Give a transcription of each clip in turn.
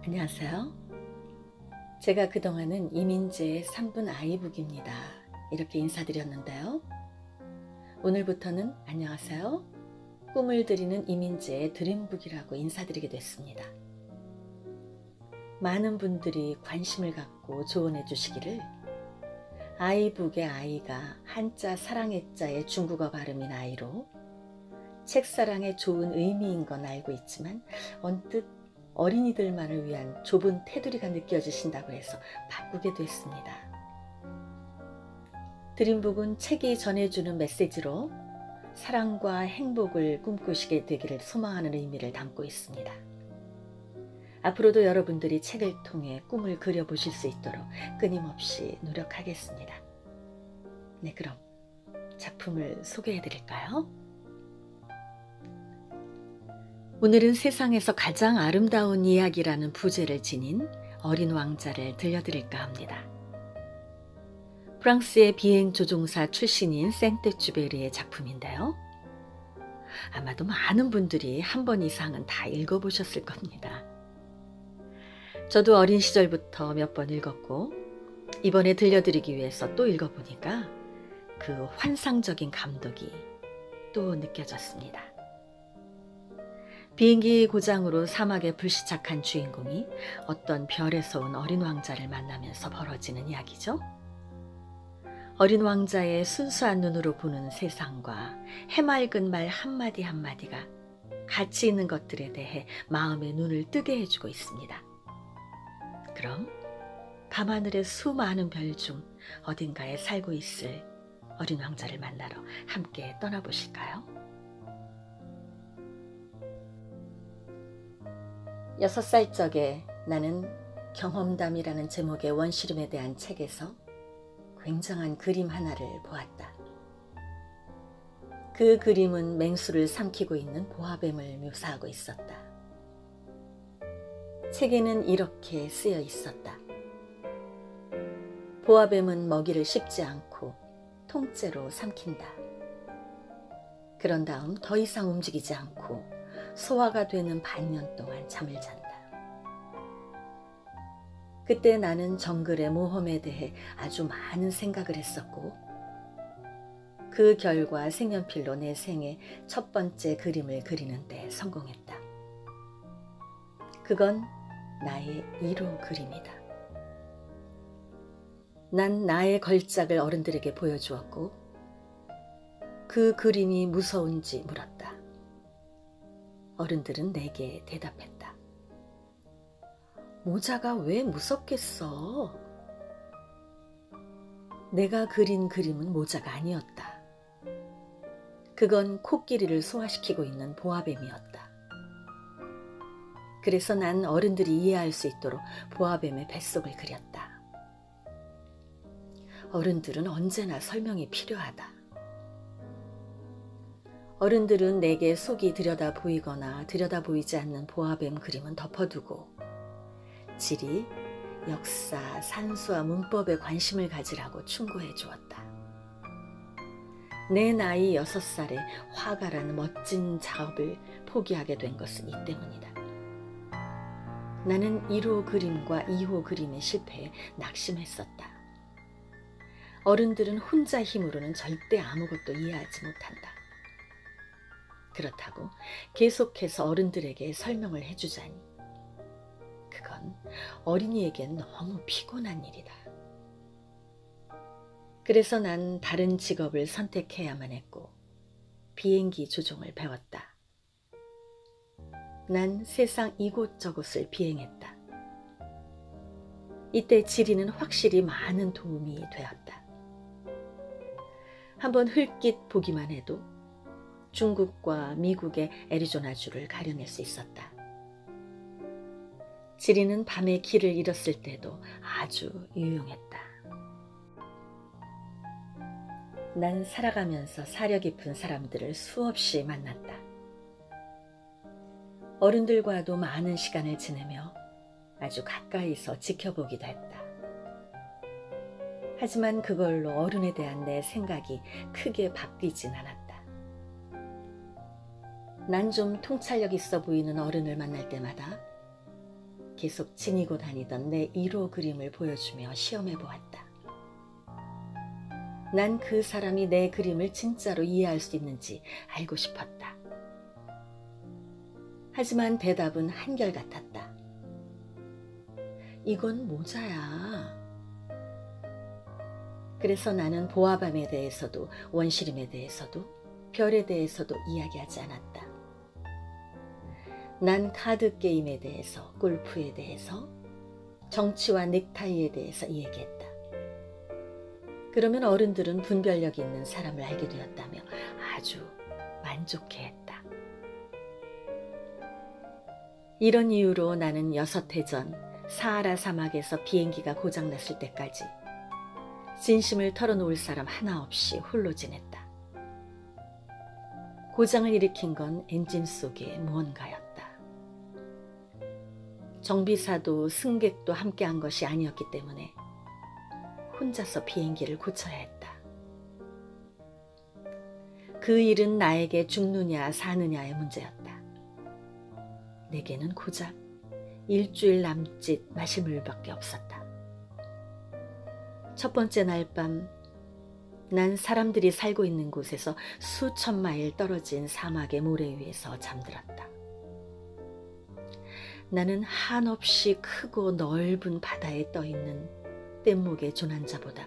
안녕하세요. 제가 그동안은 이민재의 3분 아이북입니다. 이렇게 인사드렸는데요. 오늘부터는 안녕하세요. 꿈을 드리는 이민재의 드림북이라고 인사드리게 됐습니다. 많은 분들이 관심을 갖고 조언해 주시기를 아이북의 아이가 한자 사랑의 자의 중국어 발음인 아이로 책사랑의 좋은 의미인 건 알고 있지만 언뜻 어린이들만을 위한 좁은 테두리가 느껴지신다고 해서 바꾸게 됐습니다. 드림북은 책이 전해주는 메시지로 사랑과 행복을 꿈꾸시게 되기를 소망하는 의미를 담고 있습니다. 앞으로도 여러분들이 책을 통해 꿈을 그려보실 수 있도록 끊임없이 노력하겠습니다. 네, 그럼 작품을 소개해 드릴까요? 오늘은 세상에서 가장 아름다운 이야기라는 부제를 지닌 어린 왕자를 들려드릴까 합니다. 프랑스의 비행 조종사 출신인 생떼쥐베르의 작품인데요. 아마도 많은 분들이 한 번 이상은 다 읽어보셨을 겁니다. 저도 어린 시절부터 몇 번 읽었고 이번에 들려드리기 위해서 또 읽어보니까 그 환상적인 감독이 또 느껴졌습니다. 비행기 고장으로 사막에 불시착한 주인공이 어떤 별에서 온 어린 왕자를 만나면서 벌어지는 이야기죠. 어린 왕자의 순수한 눈으로 보는 세상과 해맑은 말 한마디 한마디가 가치 있는 것들에 대해 마음의 눈을 뜨게 해주고 있습니다. 그럼 밤하늘의 수많은 별 중 어딘가에 살고 있을 어린 왕자를 만나러 함께 떠나보실까요? 6살 적에 나는 경험담이라는 제목의 원시름에 대한 책에서 굉장한 그림 하나를 보았다. 그 그림은 맹수를 삼키고 있는 보아뱀을 묘사하고 있었다. 책에는 이렇게 쓰여 있었다. 보아뱀은 먹이를 씹지 않고 통째로 삼킨다. 그런 다음 더 이상 움직이지 않고 소화가 되는 반년 동안 잠을 잔다. 그때 나는 정글의 모험에 대해 아주 많은 생각을 했었고 그 결과 색연필로 내 생애 첫 번째 그림을 그리는 데 성공했다. 그건 나의 1호 그림이다. 난 나의 걸작을 어른들에게 보여주었고 그 그림이 무서운지 물었다. 어른들은 내게 대답했다. 모자가 왜 무섭겠어? 내가 그린 그림은 모자가 아니었다. 그건 코끼리를 소화시키고 있는 보아뱀이었다. 그래서 난 어른들이 이해할 수 있도록 보아뱀의 뱃속을 그렸다. 어른들은 언제나 설명이 필요하다. 어른들은 내게 속이 들여다 보이거나 들여다 보이지 않는 보아뱀 그림은 덮어두고 지리, 역사, 산수와 문법에 관심을 가지라고 충고해 주었다. 내 나이 6살에 화가라는 멋진 작업을 포기하게 된 것은 이 때문이다. 나는 1호 그림과 2호 그림의 실패에 낙심했었다. 어른들은 혼자 힘으로는 절대 아무것도 이해하지 못한다. 그렇다고 계속해서 어른들에게 설명을 해주자니 그건 어린이에겐 너무 피곤한 일이다. 그래서 난 다른 직업을 선택해야만 했고 비행기 조종을 배웠다. 난 세상 이곳저곳을 비행했다. 이때 지리는 확실히 많은 도움이 되었다. 한번 흘낏 보기만 해도 중국과 미국의 애리조나주를 가려낼 수 있었다. 지리는 밤에 길을 잃었을 때도 아주 유용했다. 난 살아가면서 사려 깊은 사람들을 수없이 만났다. 어른들과도 많은 시간을 지내며 아주 가까이서 지켜보기도 했다. 하지만 그걸로 어른에 대한 내 생각이 크게 바뀌진 않았다. 난 좀 통찰력 있어 보이는 어른을 만날 때마다 계속 지니고 다니던 내 1호 그림을 보여주며 시험해 보았다. 난 그 사람이 내 그림을 진짜로 이해할 수 있는지 알고 싶었다. 하지만 대답은 한결같았다. 이건 모자야. 그래서 나는 보아밤에 대해서도 원시림에 대해서도 별에 대해서도 이야기하지 않았다. 난 카드 게임에 대해서, 골프에 대해서, 정치와 넥타이에 대해서 이야기했다. 그러면 어른들은 분별력 있는 사람을 알게 되었다며 아주 만족해했다. 이런 이유로 나는 6해 전 사하라 사막에서 비행기가 고장났을 때까지 진심을 털어놓을 사람 하나 없이 홀로 지냈다. 고장을 일으킨 건 엔진 속의 무언가였다. 정비사도 승객도 함께한 것이 아니었기 때문에 혼자서 비행기를 고쳐야 했다. 그 일은 나에게 죽느냐 사느냐의 문제였다. 내게는 고작 일주일 남짓 마실 물밖에 없었다. 첫 번째 날 밤, 난 사람들이 살고 있는 곳에서 수천 마일 떨어진 사막의 모래 위에서 잠들었다. 나는 한없이 크고 넓은 바다에 떠있는 뗏목의 조난자보다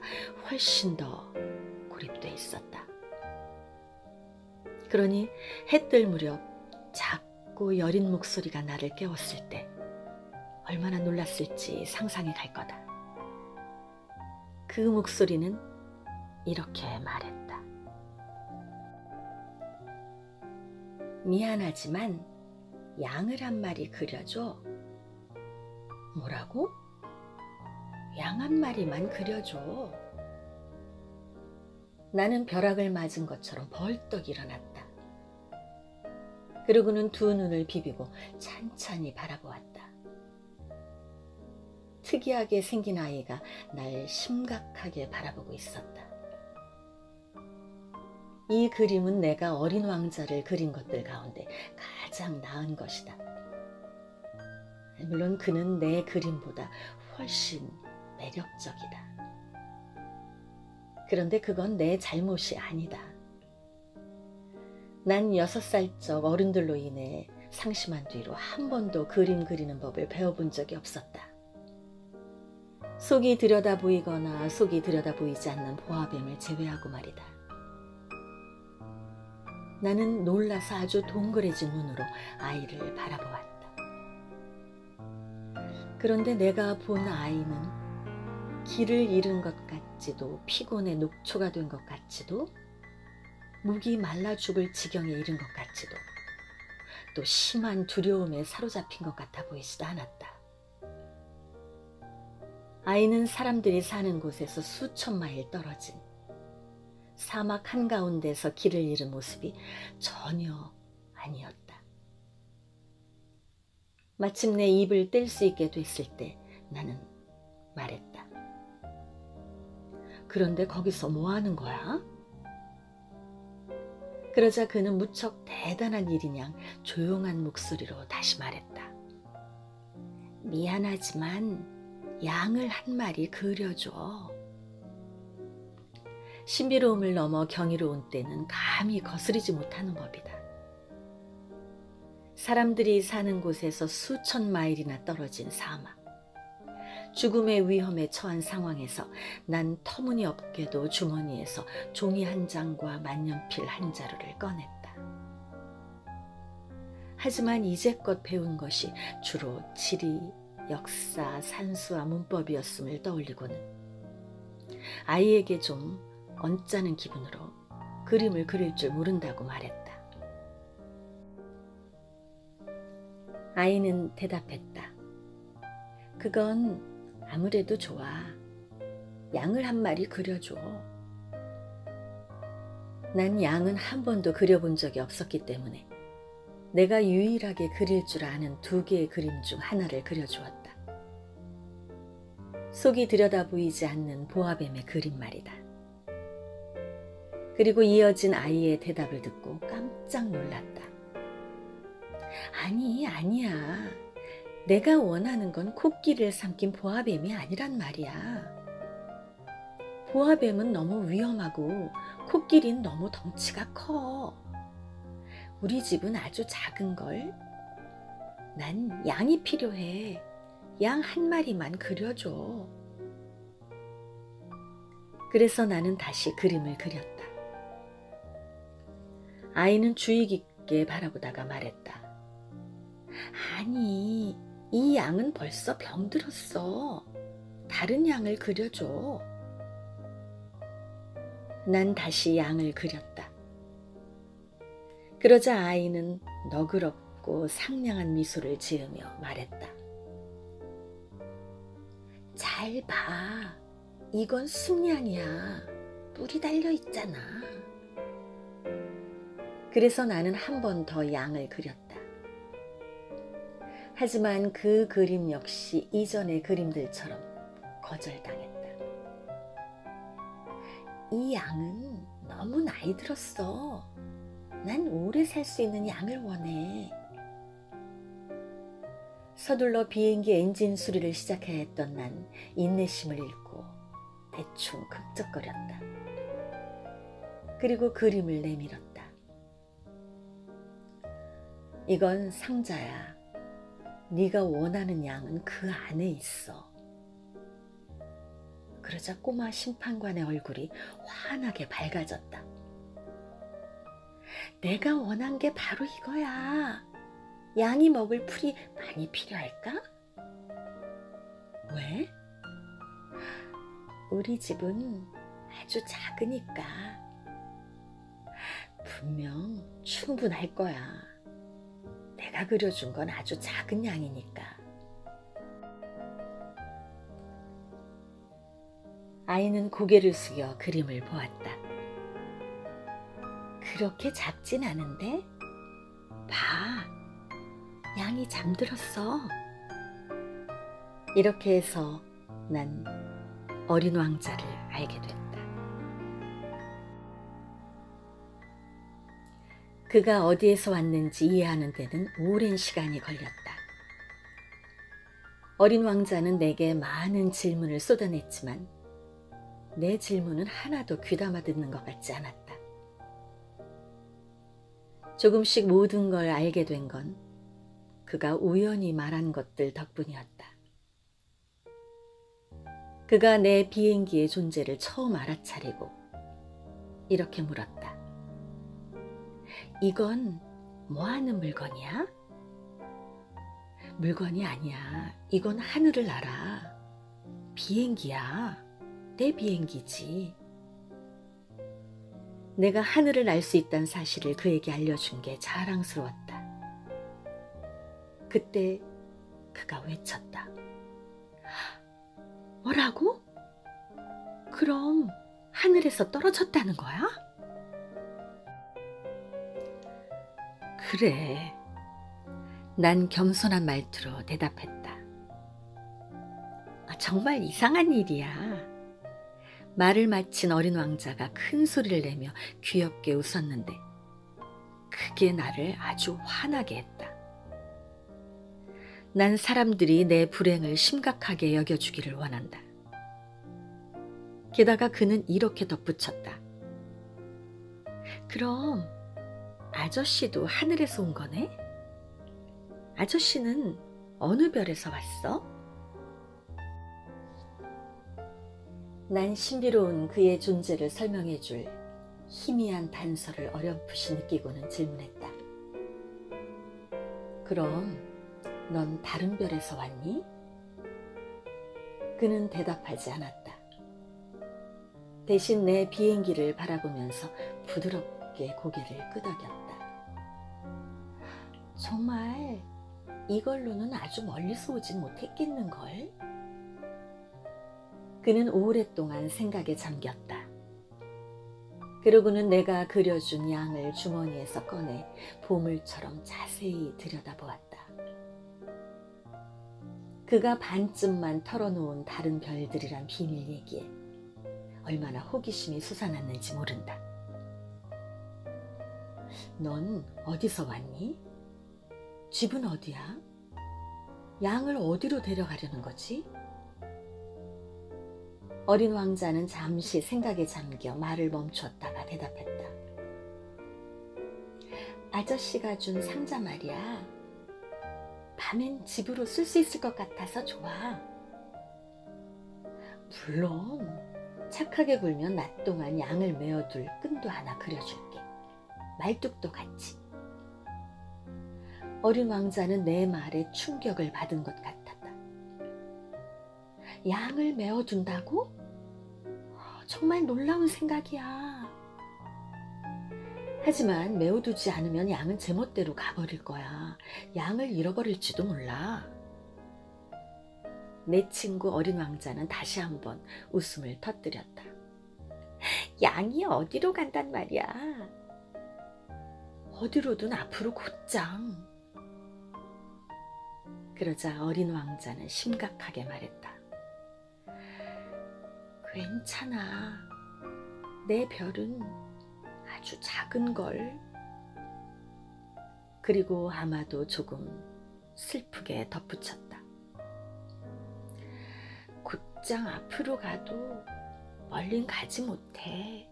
훨씬 더 고립돼 있었다. 그러니 해 뜰 무렵 작고 여린 목소리가 나를 깨웠을 때 얼마나 놀랐을지 상상이 갈 거다. 그 목소리는 이렇게 말했다. 미안하지만 양을 한 마리 그려줘. 뭐라고? 양 한 마리만 그려줘. 나는 벼락을 맞은 것처럼 벌떡 일어났다. 그러고는 두 눈을 비비고 찬찬히 바라보았다. 특이하게 생긴 아이가 날 심각하게 바라보고 있었다. 이 그림은 내가 어린 왕자를 그린 것들 가운데 가장 나은 것이다. 물론 그는 내 그림보다 훨씬 매력적이다. 그런데 그건 내 잘못이 아니다. 난 6살 적 어른들로 인해 상심한 뒤로 한 번도 그림 그리는 법을 배워본 적이 없었다. 속이 들여다 보이거나 속이 들여다 보이지 않는 보아뱀을 제외하고 말이다. 나는 놀라서 아주 동그래진 눈으로 아이를 바라보았다. 그런데 내가 본 아이는 길을 잃은 것 같지도 피곤에 녹초가 된 것 같지도 목이 말라 죽을 지경에 이른 것 같지도 또 심한 두려움에 사로잡힌 것 같아 보이지도 않았다. 아이는 사람들이 사는 곳에서 수천 마일 떨어진 사막 한가운데서 길을 잃은 모습이 전혀 아니었다. 마침내 입을 뗄 수 있게 됐을 때 나는 말했다. 그런데 거기서 뭐 하는 거야? 그러자 그는 무척 대단한 일이냥 조용한 목소리로 다시 말했다. 미안하지만 양을 한 마리 그려줘. 신비로움을 넘어 경이로운 때는 감히 거스르지 못하는 법이다. 사람들이 사는 곳에서 수천 마일이나 떨어진 사막, 죽음의 위험에 처한 상황에서 난 터무니없게도 주머니에서 종이 한 장과 만년필 한 자루를 꺼냈다. 하지만 이제껏 배운 것이 주로 지리, 역사, 산수와 문법이었음을 떠올리고는 아이에게 좀 언짢은 기분으로 그림을 그릴 줄 모른다고 말했다. 아이는 대답했다. 그건 아무래도 좋아. 양을 한 마리 그려줘. 난 양은 한 번도 그려본 적이 없었기 때문에 내가 유일하게 그릴 줄 아는 2개의 그림 중 하나를 그려주었다. 속이 들여다 보이지 않는 보아뱀의 그림 말이다. 그리고 이어진 아이의 대답을 듣고 깜짝 놀랐다. 아니, 아니야. 내가 원하는 건 코끼리를 삼킨 보아뱀이 아니란 말이야. 보아뱀은 너무 위험하고 코끼리는 너무 덩치가 커. 우리 집은 아주 작은 걸. 난 양이 필요해. 양 한 마리만 그려줘. 그래서 나는 다시 그림을 그렸다. 아이는 주의 깊게 바라보다가 말했다. 아니, 이 양은 벌써 병들었어. 다른 양을 그려줘. 난 다시 양을 그렸다. 그러자 아이는 너그럽고 상냥한 미소를 지으며 말했다. 잘 봐. 이건 숭냥이야. 뿔이 달려 있잖아. 그래서 나는 한 번 더 양을 그렸다. 하지만 그 그림 역시 이전의 그림들처럼 거절당했다. 이 양은 너무 나이 들었어. 난 오래 살 수 있는 양을 원해. 서둘러 비행기 엔진 수리를 시작해야 했던 난 인내심을 잃고 대충 극적거렸다. 그리고 그림을 내밀었다. 이건 상자야. 네가 원하는 양은 그 안에 있어. 그러자 꼬마 심판관의 얼굴이 환하게 밝아졌다. 내가 원한 게 바로 이거야. 양이 먹을 풀이 많이 필요할까? 왜? 우리 집은 아주 작으니까. 분명 충분할 거야. 내가 그려준 건 아주 작은 양이니까. 아이는 고개를 숙여 그림을 보았다. 그렇게 작진 않은데? 봐, 양이 잠들었어. 이렇게 해서 난 어린 왕자를 알게 됐다. 그가 어디에서 왔는지 이해하는 데는 오랜 시간이 걸렸다. 어린 왕자는 내게 많은 질문을 쏟아냈지만 내 질문은 하나도 귀담아 듣는 것 같지 않았다. 조금씩 모든 걸 알게 된 건 그가 우연히 말한 것들 덕분이었다. 그가 내 비행기의 존재를 처음 알아차리고 이렇게 물었다. 이건 뭐 하는 물건이야? 물건이 아니야. 이건 하늘을 날아. 비행기야. 내 비행기지. 내가 하늘을 날 수 있다는 사실을 그에게 알려준 게 자랑스러웠다. 그때 그가 외쳤다. 뭐라고? 그럼 하늘에서 떨어졌다는 거야? 그래. 난 겸손한 말투로 대답했다. 정말 이상한 일이야. 말을 마친 어린 왕자가 큰 소리를 내며 귀엽게 웃었는데 그게 나를 아주 화나게 했다. 난 사람들이 내 불행을 심각하게 여겨주기를 원한다. 게다가 그는 이렇게 덧붙였다. 그럼 아저씨도 하늘에서 온 거네? 아저씨는 어느 별에서 왔어? 난 신비로운 그의 존재를 설명해 줄 희미한 단서를 어렴풋이 느끼고는 질문했다. 그럼 넌 다른 별에서 왔니? 그는 대답하지 않았다. 대신 내 비행기를 바라보면서 부드럽게 고개를 끄덕였다. 정말 이걸로는 아주 멀리서 오진 못했겠는걸? 그는 오랫동안 생각에 잠겼다. 그러고는 내가 그려준 양을 주머니에서 꺼내 보물처럼 자세히 들여다보았다. 그가 반쯤만 털어놓은 다른 별들이란 비밀 얘기에 얼마나 호기심이 솟아났는지 모른다. 넌 어디서 왔니? 집은 어디야? 양을 어디로 데려가려는 거지? 어린 왕자는 잠시 생각에 잠겨 말을 멈추었다가 대답했다. 아저씨가 준 상자 말이야. 밤엔 집으로 쓸 수 있을 것 같아서 좋아. 물론 착하게 굴면 낮 동안 양을 메어둘 끈도 하나 그려줄게. 말뚝도 같이. 어린 왕자는 내 말에 충격을 받은 것 같았다. 양을 메어둔다고? 정말 놀라운 생각이야. 하지만 메어두지 않으면 양은 제멋대로 가버릴 거야. 양을 잃어버릴지도 몰라. 내 친구 어린 왕자는 다시 한번 웃음을 터뜨렸다. 양이 어디로 간단 말이야. 어디로든 앞으로 곧장. 그러자 어린 왕자는 심각하게 말했다. 괜찮아. 내 별은 아주 작은 걸. 그리고 아마도 조금 슬프게 덧붙였다. 곧장 앞으로 가도 멀린 가지 못해.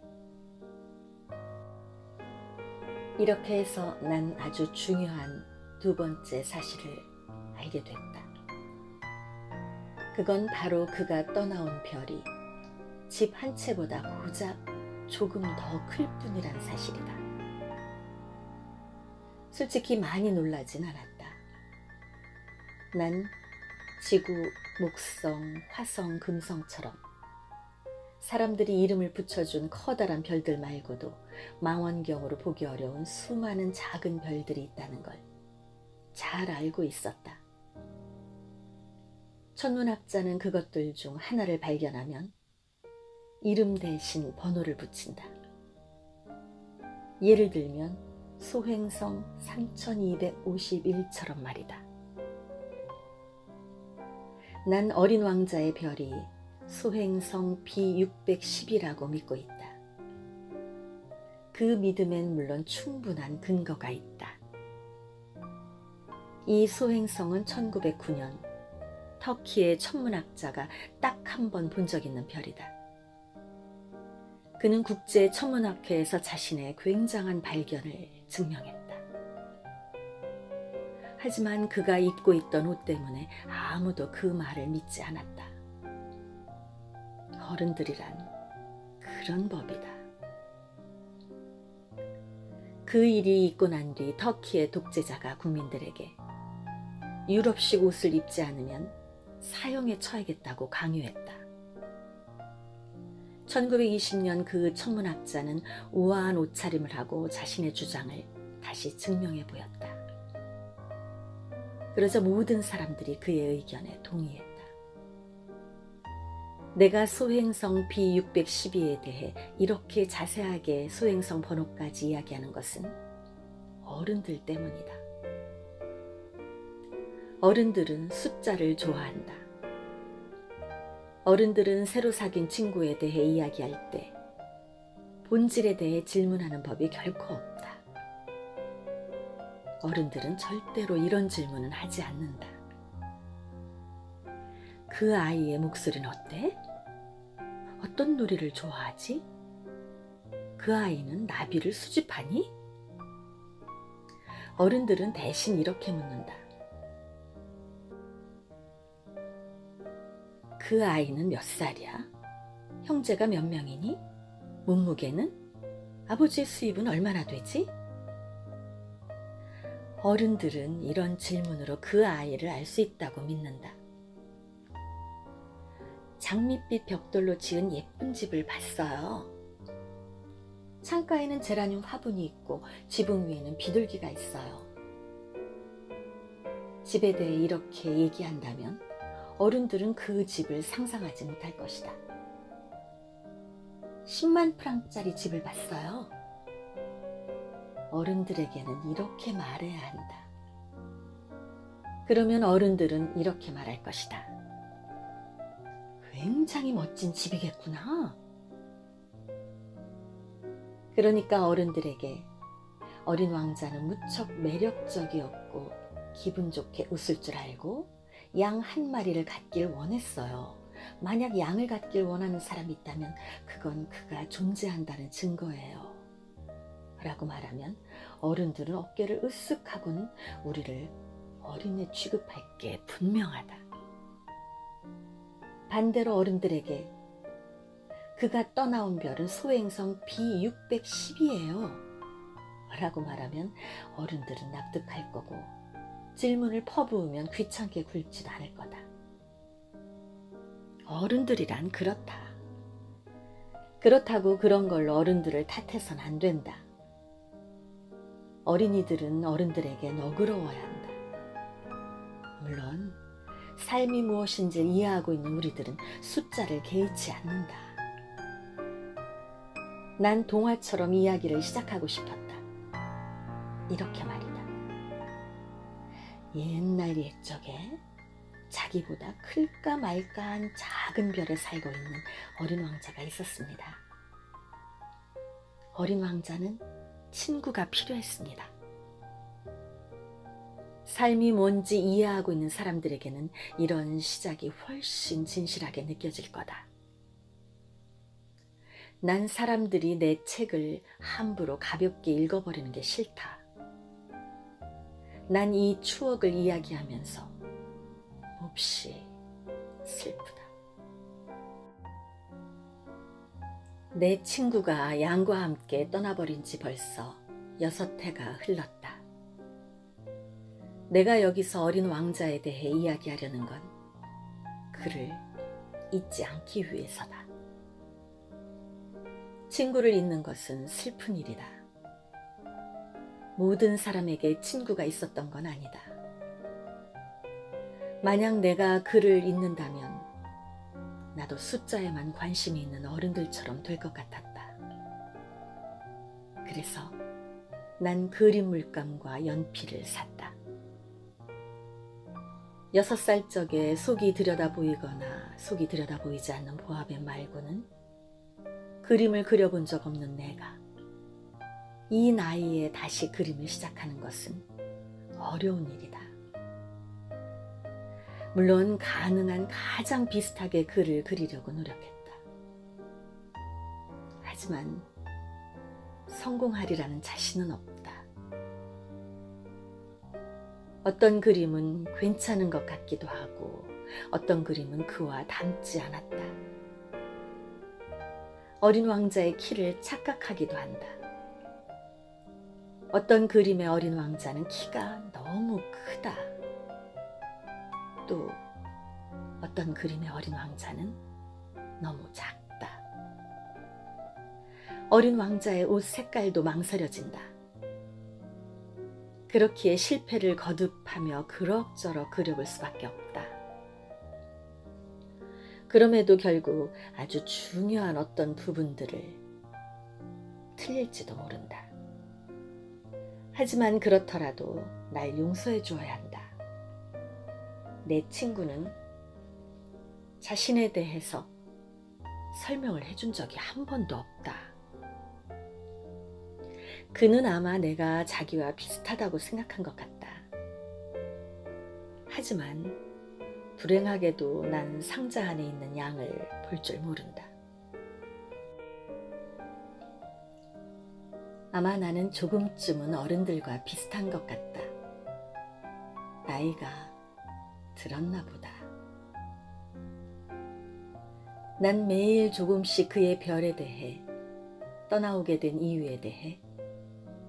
이렇게 해서 난 아주 중요한 두 번째 사실을 알게 됐다. 그건 바로 그가 떠나온 별이 집 한 채보다 고작 조금 더 클 뿐이란 사실이다. 솔직히 많이 놀라진 않았다. 난 지구, 목성, 화성, 금성처럼 사람들이 이름을 붙여준 커다란 별들 말고도 망원경으로 보기 어려운 수많은 작은 별들이 있다는 걸 잘 알고 있었다. 천문학자는 그것들 중 하나를 발견하면 이름 대신 번호를 붙인다. 예를 들면 소행성 3251처럼 말이다. 난 어린 왕자의 별이 소행성 B610이라고 믿고 있다. 그 믿음엔 물론 충분한 근거가 있다. 이 소행성은 1909년 터키의 천문학자가 딱 한 번 본 적 있는 별이다. 그는 국제 천문학회에서 자신의 굉장한 발견을 증명했다. 하지만 그가 입고 있던 옷 때문에 아무도 그 말을 믿지 않았다. 어른들이란 그런 법이다. 그 일이 있고 난 뒤 터키의 독재자가 국민들에게 유럽식 옷을 입지 않으면 사형에 처하겠다고 강요했다. 1920년 그 천문학자는 우아한 옷차림을 하고 자신의 주장을 다시 증명해 보였다. 그러자 모든 사람들이 그의 의견에 동의했다. 내가 소행성 B612에 대해 이렇게 자세하게 소행성 번호까지 이야기하는 것은 어른들 때문이다. 어른들은 숫자를 좋아한다. 어른들은 새로 사귄 친구에 대해 이야기할 때 본질에 대해 질문하는 법이 결코 없다. 어른들은 절대로 이런 질문은 하지 않는다. 그 아이의 목소리는 어때? 어떤 놀이를 좋아하지? 그 아이는 나비를 수집하니? 어른들은 대신 이렇게 묻는다. 그 아이는 몇 살이야? 형제가 몇 명이니? 몸무게는? 아버지의 수입은 얼마나 되지? 어른들은 이런 질문으로 그 아이를 알 수 있다고 믿는다. 장밋빛 벽돌로 지은 예쁜 집을 봤어요. 창가에는 제라늄 화분이 있고 지붕 위에는 비둘기가 있어요. 집에 대해 이렇게 얘기한다면 어른들은 그 집을 상상하지 못할 것이다. 10만 프랑짜리 집을 봤어요. 어른들에게는 이렇게 말해야 한다. 그러면 어른들은 이렇게 말할 것이다. 굉장히 멋진 집이겠구나. 그러니까 어른들에게 어린 왕자는 무척 매력적이었고 기분 좋게 웃을 줄 알고 양 한 마리를 갖길 원했어요. 만약 양을 갖길 원하는 사람이 있다면 그건 그가 존재한다는 증거예요. 라고 말하면 어른들은 어깨를 으쓱 하고는 우리를 어린애 취급할 게 분명하다. 반대로 어른들에게 그가 떠나온 별은 소행성 B610이에요. 라고 말하면 어른들은 납득할 거고 질문을 퍼부으면 귀찮게 굴지도 않을 거다. 어른들이란 그렇다. 그렇다고 그런 걸로 어른들을 탓해선 안 된다. 어린이들은 어른들에게 너그러워야 한다. 물론 삶이 무엇인지 이해하고 있는 우리들은 숫자를 개의치 않는다. 난 동화처럼 이야기를 시작하고 싶었다. 이렇게 말이다. 옛날 옛적에 자기보다 클까 말까한 작은 별에 살고 있는 어린 왕자가 있었습니다. 어린 왕자는 친구가 필요했습니다. 삶이 뭔지 이해하고 있는 사람들에게는 이런 시작이 훨씬 진실하게 느껴질 거다. 난 사람들이 내 책을 함부로 가볍게 읽어버리는 게 싫다. 난 이 추억을 이야기하면서 몹시 슬프다. 내 친구가 양과 함께 떠나버린 지 벌써 6해가 흘렀다. 내가 여기서 어린 왕자에 대해 이야기하려는 건 그를 잊지 않기 위해서다. 친구를 잊는 것은 슬픈 일이다. 모든 사람에게 친구가 있었던 건 아니다. 만약 내가 그를 잊는다면 나도 숫자에만 관심이 있는 어른들처럼 될 것 같았다. 그래서 난 그림 물감과 연필을 샀다. 6살 적에 속이 들여다보이거나 속이 들여다보이지 않는 보아뱀 말고는 그림을 그려본 적 없는 내가 이 나이에 다시 그림을 시작하는 것은 어려운 일이다. 물론 가능한 가장 비슷하게 글을 그리려고 노력했다. 하지만 성공하리라는 자신은 없다. 어떤 그림은 괜찮은 것 같기도 하고 어떤 그림은 그와 닮지 않았다. 어린 왕자의 키를 착각하기도 한다. 어떤 그림의 어린 왕자는 키가 너무 크다. 또 어떤 그림의 어린 왕자는 너무 작다. 어린 왕자의 옷 색깔도 망설여진다. 그렇기에 실패를 거듭하며 그럭저럭 그려볼 수밖에 없다. 그럼에도 결국 아주 중요한 어떤 부분들을 틀릴지도 모른다. 하지만 그렇더라도 날 용서해 주어야 한다. 내 친구는 자신에 대해서 설명을 해준 적이 한 번도 없다. 그는 아마 내가 자기와 비슷하다고 생각한 것 같다. 하지만 불행하게도 난 상자 안에 있는 양을 볼 줄 모른다. 아마 나는 조금쯤은 어른들과 비슷한 것 같다. 나이가 들었나 보다. 난 매일 조금씩 그의 별에 대해, 떠나오게 된 이유에 대해,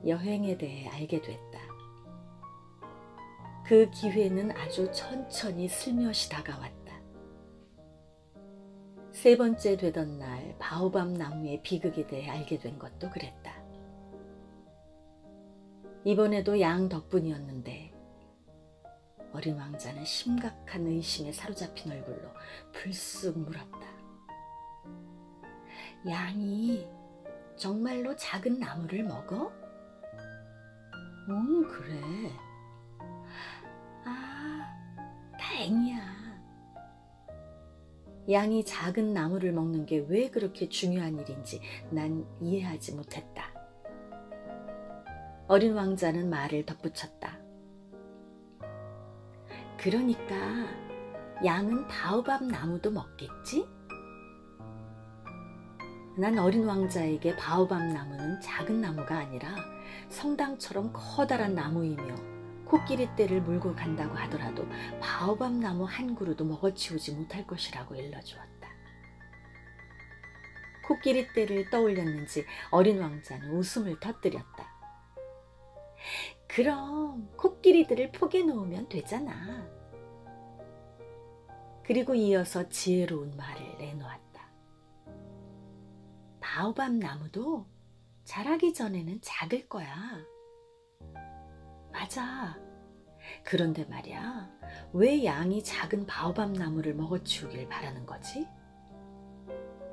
여행에 대해 알게 됐다. 그 기회는 아주 천천히 슬며시 다가왔다. 3번째 되던 날 바오밥 나무의 비극에 대해 알게 된 것도 그랬다. 이번에도 양 덕분이었는데 어린 왕자는 심각한 의심에 사로잡힌 얼굴로 불쑥 물었다. 양이 정말로 작은 나무를 먹어? 그래. 아, 다행이야. 양이 작은 나무를 먹는 게 왜 그렇게 중요한 일인지 난 이해하지 못했다. 어린 왕자는 말을 덧붙였다. 그러니까 양은 바오밥 나무도 먹겠지? 난 어린 왕자에게 바오밥 나무는 작은 나무가 아니라 성당처럼 커다란 나무이며 코끼리 떼를 물고 간다고 하더라도 바오밥 나무 한 그루도 먹어치우지 못할 것이라고 일러주었다. 코끼리 떼를 떠올렸는지 어린 왕자는 웃음을 터뜨렸다. 그럼 코끼리들을 포개 놓으면 되잖아. 그리고 이어서 지혜로운 말을 내놓았다. 바오밥 나무도 자라기 전에는 작을 거야. 맞아. 그런데 말이야, 왜 양이 작은 바오밥 나무를 먹어치우길 바라는 거지?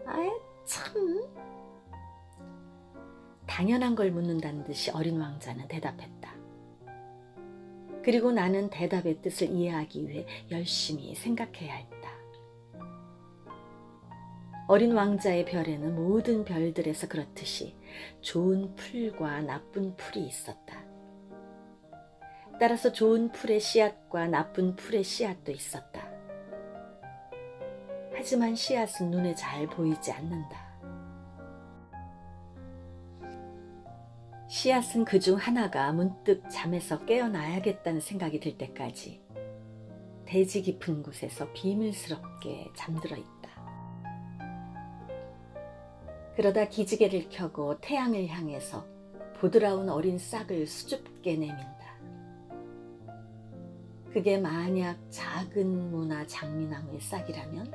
아이, 참. 당연한 걸 묻는다는 듯이 어린 왕자는 대답했다. 그리고 나는 대답의 뜻을 이해하기 위해 열심히 생각해야 했다. 어린 왕자의 별에는 모든 별들에서 그렇듯이 좋은 풀과 나쁜 풀이 있었다. 따라서 좋은 풀의 씨앗과 나쁜 풀의 씨앗도 있었다. 하지만 씨앗은 눈에 잘 보이지 않는다. 씨앗은 그중 하나가 문득 잠에서 깨어나야겠다는 생각이 들 때까지 대지 깊은 곳에서 비밀스럽게 잠들어 있다. 그러다 기지개를 켜고 태양을 향해서 보드라운 어린 싹을 수줍게 내민다. 그게 만약 작은 모나 장미나무의 싹이라면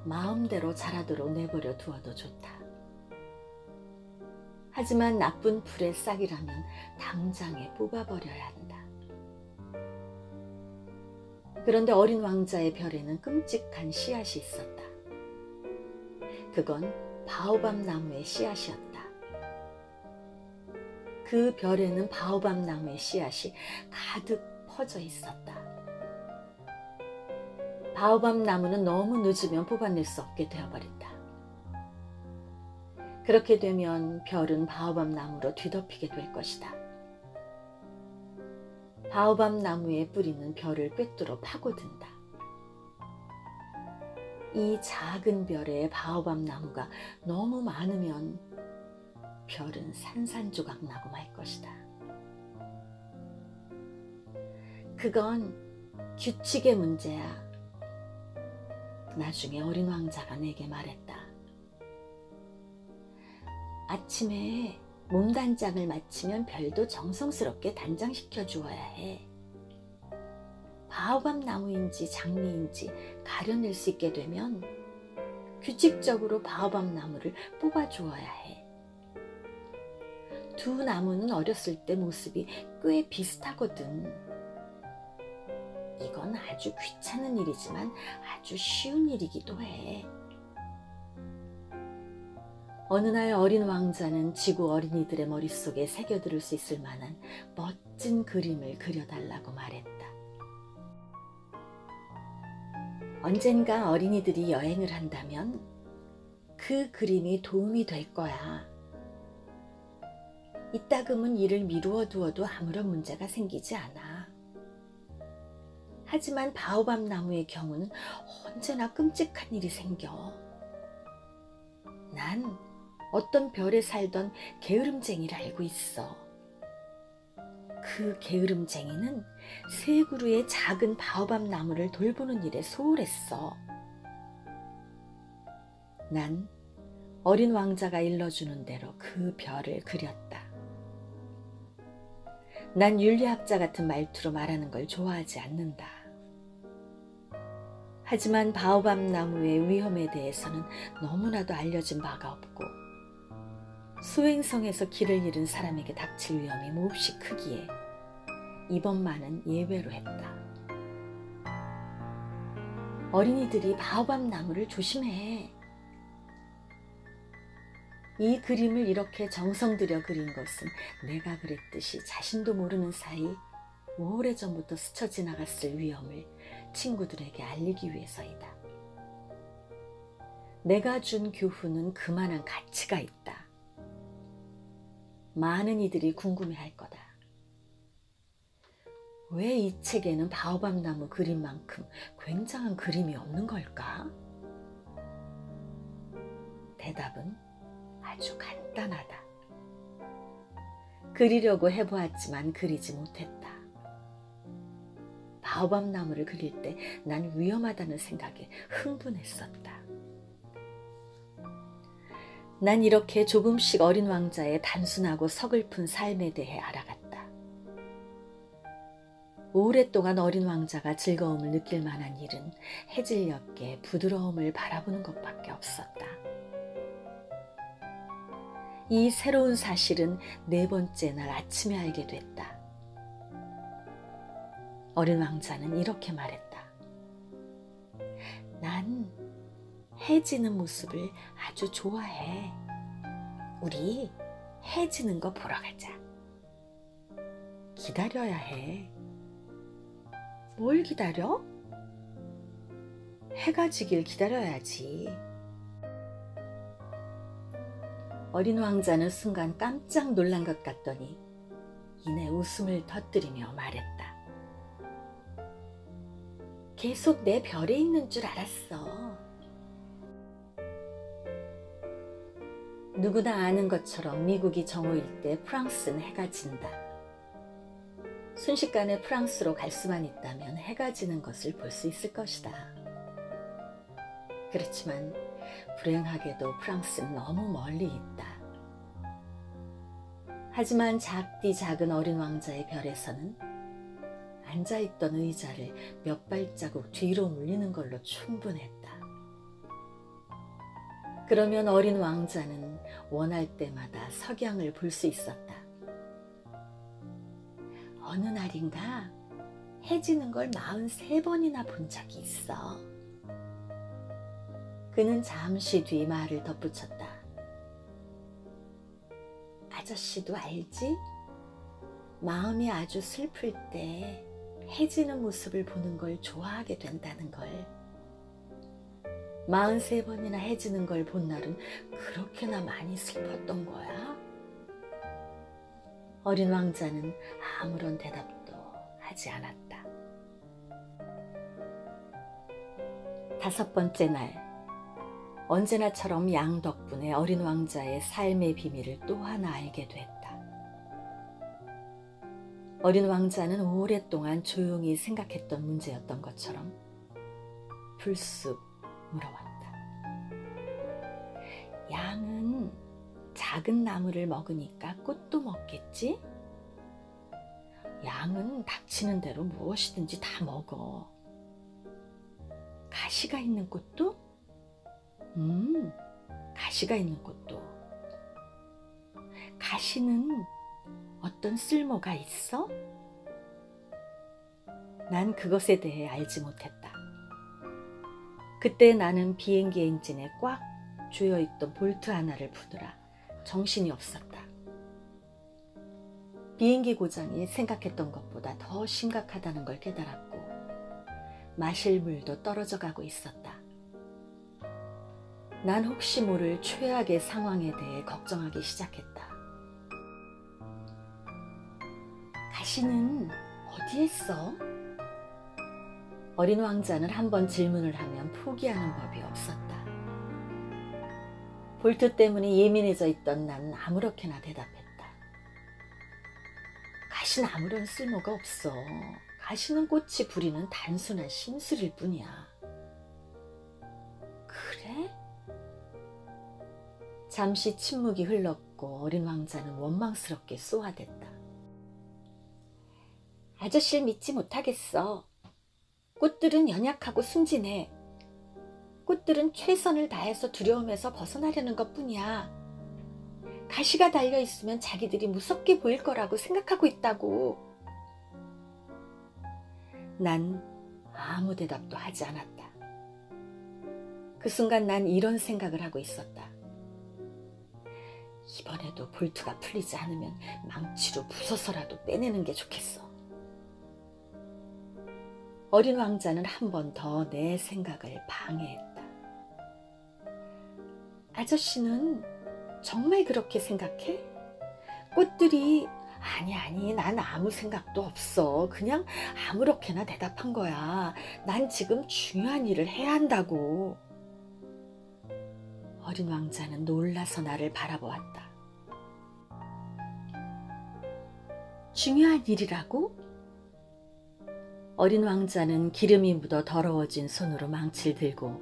마음대로 자라도록 내버려 두어도 좋다. 하지만 나쁜 풀의 싹이라면 당장에 뽑아버려야 한다. 그런데 어린 왕자의 별에는 끔찍한 씨앗이 있었다. 그건 바오밥 나무의 씨앗이었다. 그 별에는 바오밥 나무의 씨앗이 가득 퍼져 있었다. 바오밥 나무는 너무 늦으면 뽑아낼 수 없게 되어버린다. 그렇게 되면 별은 바오밥 나무로 뒤덮이게 될 것이다. 바오밥 나무의 뿌리는 별을 꿰뚫어 파고든다. 이 작은 별에 바오밥 나무가 너무 많으면 별은 산산조각 나고 말 것이다. 그건 규칙의 문제야. 나중에 어린 왕자가 내게 말했다. 아침에 몸단장을 마치면 별도 정성스럽게 단장시켜 주어야 해. 바오밥 나무인지 장미인지 가려낼 수 있게 되면 규칙적으로 바오밥 나무를 뽑아 주어야 해. 두 나무는 어렸을 때 모습이 꽤 비슷하거든. 이건 아주 귀찮은 일이지만 아주 쉬운 일이기도 해. 어느 날 어린 왕자는 지구 어린이들의 머릿속에 새겨들을 수 있을 만한 멋진 그림을 그려달라고 말했다. 언젠가 어린이들이 여행을 한다면 그 그림이 도움이 될 거야. 이따금은 일을 미루어 두어도 아무런 문제가 생기지 않아. 하지만 바오밥 나무의 경우는 언제나 끔찍한 일이 생겨. 난 어떤 별에 살던 게으름쟁이를 알고 있어. 그 게으름쟁이는 세 그루의 작은 바오밥 나무를 돌보는 일에 소홀했어. 난 어린 왕자가 일러주는 대로 그 별을 그렸다. 난 윤리학자 같은 말투로 말하는 걸 좋아하지 않는다. 하지만 바오밥 나무의 위험에 대해서는 너무나도 알려진 바가 없고 소행성에서 길을 잃은 사람에게 닥칠 위험이 몹시 크기에 이번만은 예외로 했다. 어린이들이 바오밥 나무를 조심해. 이 그림을 이렇게 정성 들여 그린 것은 내가 그랬듯이 자신도 모르는 사이 오래전부터 스쳐 지나갔을 위험을 친구들에게 알리기 위해서이다. 내가 준 교훈은 그만한 가치가 있다. 많은 이들이 궁금해할 거다. 왜 이 책에는 바오밥 나무 그림만큼 굉장한 그림이 없는 걸까? 대답은 아주 간단하다. 그리려고 해보았지만 그리지 못했다. 바오밥 나무를 그릴 때 난 위험하다는 생각에 흥분했었다. 난 이렇게 조금씩 어린 왕자의 단순하고 서글픈 삶에 대해 알아갔다. 오랫동안 어린 왕자가 즐거움을 느낄 만한 일은 해질녘의 부드러움을 바라보는 것밖에 없었다. 이 새로운 사실은 4번째 날 아침에 알게 됐다. 어린 왕자는 이렇게 말했다. 난 해 지는 모습을 아주 좋아해. 우리 해 지는 거 보러 가자. 기다려야 해. 뭘 기다려? 해가 지길 기다려야지. 어린 왕자는 순간 깜짝 놀란 것 같더니 이내 웃음을 터뜨리며 말했다. 계속 내 별에 있는 줄 알았어. 누구나 아는 것처럼 미국이 정오일 때 프랑스는 해가 진다. 순식간에 프랑스로 갈 수만 있다면 해가 지는 것을 볼 수 있을 것이다. 그렇지만 불행하게도 프랑스는 너무 멀리 있다. 하지만 작디 작은 어린 왕자의 별에서는 앉아있던 의자를 몇 발자국 뒤로 물리는 걸로 충분했다. 그러면 어린 왕자는 원할 때마다 석양을 볼 수 있었다. 어느 날인가 해 지는 걸 43번이나 본 적이 있어. 그는 잠시 뒤 말을 덧붙였다. 아저씨도 알지? 마음이 아주 슬플 때 해 지는 모습을 보는 걸 좋아하게 된다는 걸. 43번이나 해 지는 걸 본 날은 그렇게나 많이 슬펐던 거야? 어린 왕자는 아무런 대답도 하지 않았다. 5번째 날, 언제나처럼 양 덕분에 어린 왕자의 삶의 비밀을 또 하나 알게 됐다. 어린 왕자는 오랫동안 조용히 생각했던 문제였던 것처럼 불쑥 물어왔다. 양은 작은 나무를 먹으니까 꽃도 먹겠지? 양은 닥치는 대로 무엇이든지 다 먹어. 가시가 있는 꽃도? 가시가 있는 꽃도. 가시는 어떤 쓸모가 있어? 난 그것에 대해 알지 못했다. 그때 나는 비행기 엔진에 꽉 조여있던 볼트 하나를 푸느라 정신이 없었다. 비행기 고장이 생각했던 것보다 더 심각하다는 걸 깨달았고 마실 물도 떨어져 가고 있었다. 난 혹시 모를 최악의 상황에 대해 걱정하기 시작했다. 가시는 어디에 써? 어린 왕자는 한 번 질문을 하면 포기하는 법이 없었다. 볼트 때문에 예민해져 있던 난 아무렇게나 대답했다. 가시는 아무런 쓸모가 없어. 가시는 꽃이 부리는 단순한 심술일 뿐이야. 그래? 잠시 침묵이 흘렀고 어린 왕자는 원망스럽게 쏘아댔다. 아저씨를 믿지 못하겠어. 꽃들은 연약하고 순진해. 꽃들은 최선을 다해서 두려움에서 벗어나려는 것뿐이야. 가시가 달려있으면 자기들이 무섭게 보일 거라고 생각하고 있다고. 난 아무 대답도 하지 않았다. 그 순간 난 이런 생각을 하고 있었다. 이번에도 볼트가 풀리지 않으면 망치로 부숴서라도 빼내는 게 좋겠어. 어린 왕자는 한 번 더 내 생각을 방해했다. 아저씨는 정말 그렇게 생각해? 꽃들이 아니, 아니, 난 아무 생각도 없어. 그냥 아무렇게나 대답한 거야. 난 지금 중요한 일을 해야 한다고. 어린 왕자는 놀라서 나를 바라보았다. 중요한 일이라고? 어린 왕자는 기름이 묻어 더러워진 손으로 망치를 들고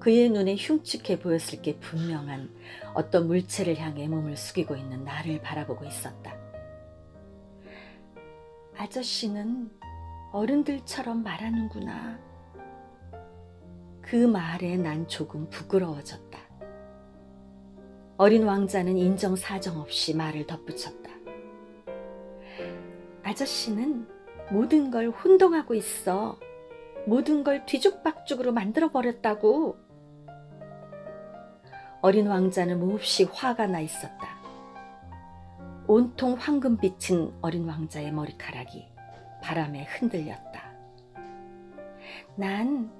그의 눈에 흉측해 보였을 게 분명한 어떤 물체를 향해 몸을 숙이고 있는 나를 바라보고 있었다. 아저씨는 어른들처럼 말하는구나. 그 말에 난 조금 부끄러워졌다. 어린 왕자는 인정사정 없이 말을 덧붙였다. 아저씨는 모든 걸 혼동하고 있어. 모든 걸 뒤죽박죽으로 만들어버렸다고. 어린 왕자는 몹시 화가 나 있었다. 온통 황금빛인 어린 왕자의 머리카락이 바람에 흔들렸다. 난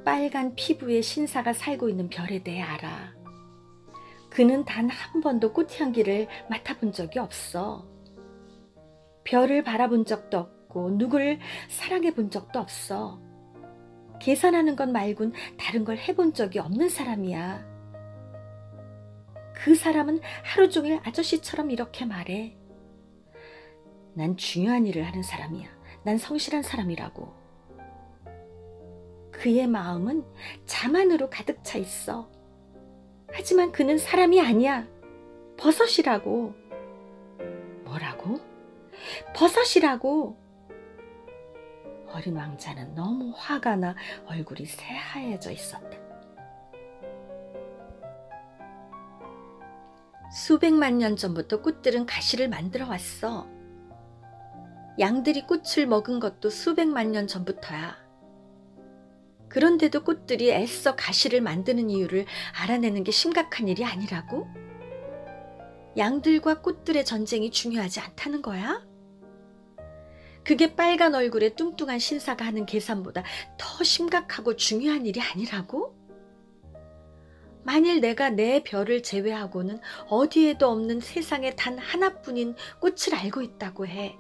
빨간 피부의 신사가 살고 있는 별에 대해 알아. 그는 단 한 번도 꽃향기를 맡아본 적이 없어. 별을 바라본 적도 없고 누구를 사랑해 본 적도 없어. 계산하는 것 말곤 다른 걸 해본 적이 없는 사람이야. 그 사람은 하루 종일 아저씨처럼 이렇게 말해. 난 중요한 일을 하는 사람이야. 난 성실한 사람이라고. 그의 마음은 자만으로 가득 차 있어. 하지만 그는 사람이 아니야. 버섯이라고. 뭐라고? 버섯이라고. 어린 왕자는 너무 화가 나 얼굴이 새하얘져 있었다. 수백만 년 전부터 꽃들은 가시를 만들어 왔어. 양들이 꽃을 먹은 것도 수백만 년 전부터야. 그런데도 꽃들이 애써 가시를 만드는 이유를 알아내는 게 심각한 일이 아니라고? 양들과 꽃들의 전쟁이 중요하지 않다는 거야? 그게 빨간 얼굴에 뚱뚱한 신사가 하는 계산보다 더 심각하고 중요한 일이 아니라고? 만일 내가 내 별을 제외하고는 어디에도 없는 세상에 단 하나뿐인 꽃을 알고 있다고 해.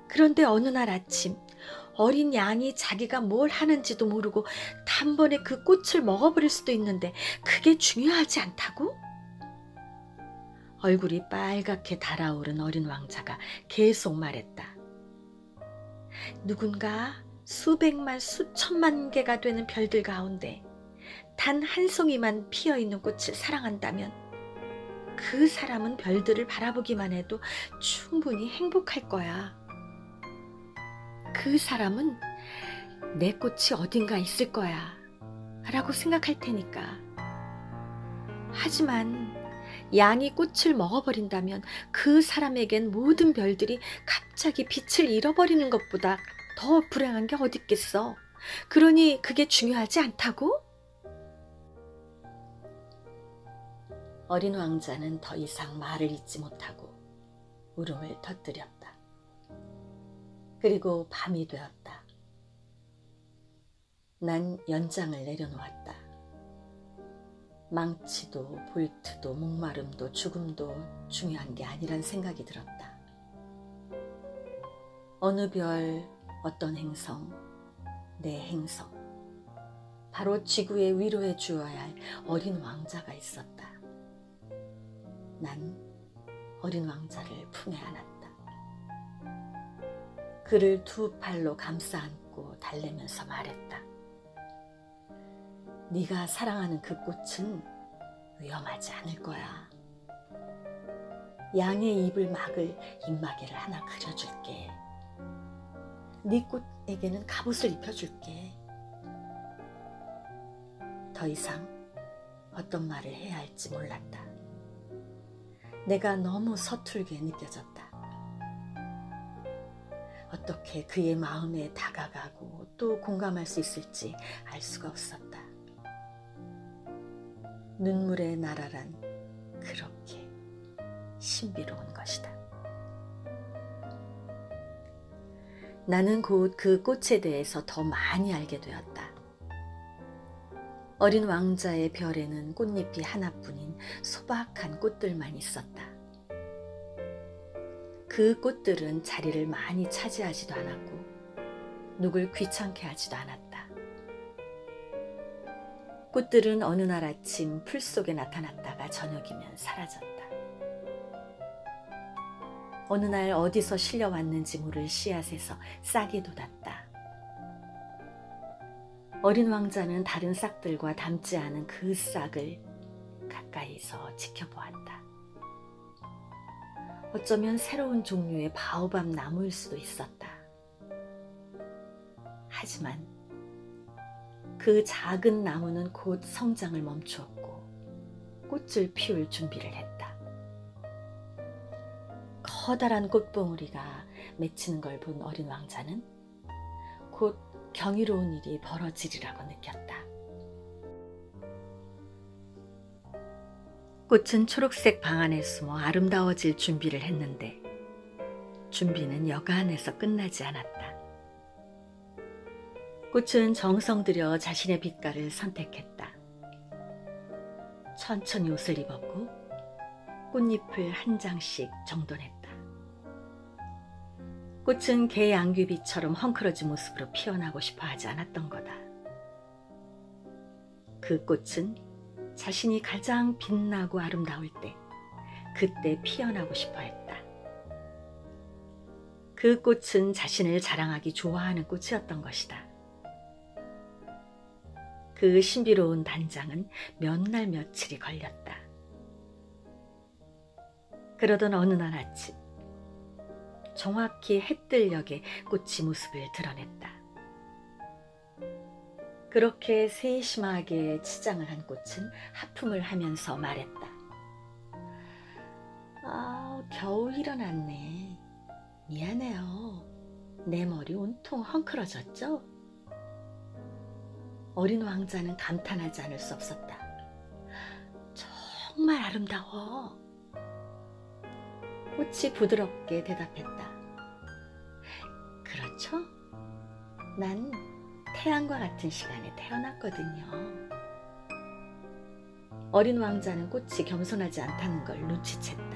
그런데 어느 날 아침 어린 양이 자기가 뭘 하는지도 모르고 단번에 그 꽃을 먹어버릴 수도 있는데 그게 중요하지 않다고? 얼굴이 빨갛게 달아오른 어린 왕자가 계속 말했다. 누군가 수백만 수천만 개가 되는 별들 가운데 단 한 송이만 피어있는 꽃을 사랑한다면 그 사람은 별들을 바라보기만 해도 충분히 행복할 거야. 그 사람은 내 꽃이 어딘가 있을 거야 라고 생각할 테니까. 하지만 양이 꽃을 먹어버린다면 그 사람에겐 모든 별들이 갑자기 빛을 잃어버리는 것보다 더 불행한 게 어디 있겠어. 그러니 그게 중요하지 않다고? 어린 왕자는 더 이상 말을 잇지 못하고 울음을 터뜨렸다. 그리고 밤이 되었다. 난 연장을 내려놓았다. 망치도 볼트도 목마름도 죽음도 중요한 게 아니란 생각이 들었다. 어느 별, 어떤 행성, 내 행성, 바로 지구의 위로해 주어야 할 어린 왕자가 있었다. 난 어린 왕자를 품에 안았다. 그를 두 팔로 감싸 안고 달래면서 말했다. 네가 사랑하는 그 꽃은 위험하지 않을 거야. 양의 입을 막을 입마개를 하나 그려줄게. 네 꽃에게는 갑옷을 입혀줄게. 더 이상 어떤 말을 해야 할지 몰랐다. 내가 너무 서툴게 느껴졌다. 어떻게 그의 마음에 다가가고 또 공감할 수 있을지 알 수가 없었다. 눈물의 나라란 그렇게 신비로운 것이다. 나는 곧 그 꽃에 대해서 더 많이 알게 되었다. 어린 왕자의 별에는 꽃잎이 하나뿐인 소박한 꽃들만 있었다. 그 꽃들은 자리를 많이 차지하지도 않았고 누굴 귀찮게 하지도 않았다. 꽃들은 어느 날 아침 풀 속에 나타났다가 저녁이면 사라졌다. 어느 날 어디서 실려왔는지 모를 씨앗에서 싹이 돋았다. 어린 왕자는 다른 싹들과 닮지 않은 그 싹을 가까이서 지켜보았다. 어쩌면 새로운 종류의 바오밥 나무일 수도 있었다. 하지만 그 작은 나무는 곧 성장을 멈추었고 꽃을 피울 준비를 했다. 커다란 꽃봉우리가 맺히는 걸 본 어린 왕자는 곧 경이로운 일이 벌어지리라고 느꼈다. 꽃은 초록색 방 안에 숨어 아름다워질 준비를 했는데 준비는 여간에서 끝나지 않았다. 꽃은 정성 들여 자신의 빛깔을 선택했다. 천천히 옷을 입었고 꽃잎을 한 장씩 정돈했다. 꽃은 개 양귀비처럼 헝클어진 모습으로 피어나고 싶어 하지 않았던 거다. 그 꽃은 자신이 가장 빛나고 아름다울 때, 그때 피어나고 싶어 했다. 그 꽃은 자신을 자랑하기 좋아하는 꽃이었던 것이다. 그 신비로운 단장은 몇 날 며칠이 걸렸다. 그러던 어느 날 아침, 정확히 해뜰녘에 꽃이 모습을 드러냈다. 그렇게 세심하게 치장을 한 꽃은 하품을 하면서 말했다. 겨우 일어났네. 미안해요. 내 머리 온통 헝클어졌죠? 어린 왕자는 감탄하지 않을 수 없었다. 정말 아름다워. 꽃이 부드럽게 대답했다. 그렇죠? 난 태양과 같은 시간에 태어났거든요. 어린 왕자는 꽃이 겸손하지 않다는 걸 눈치챘다.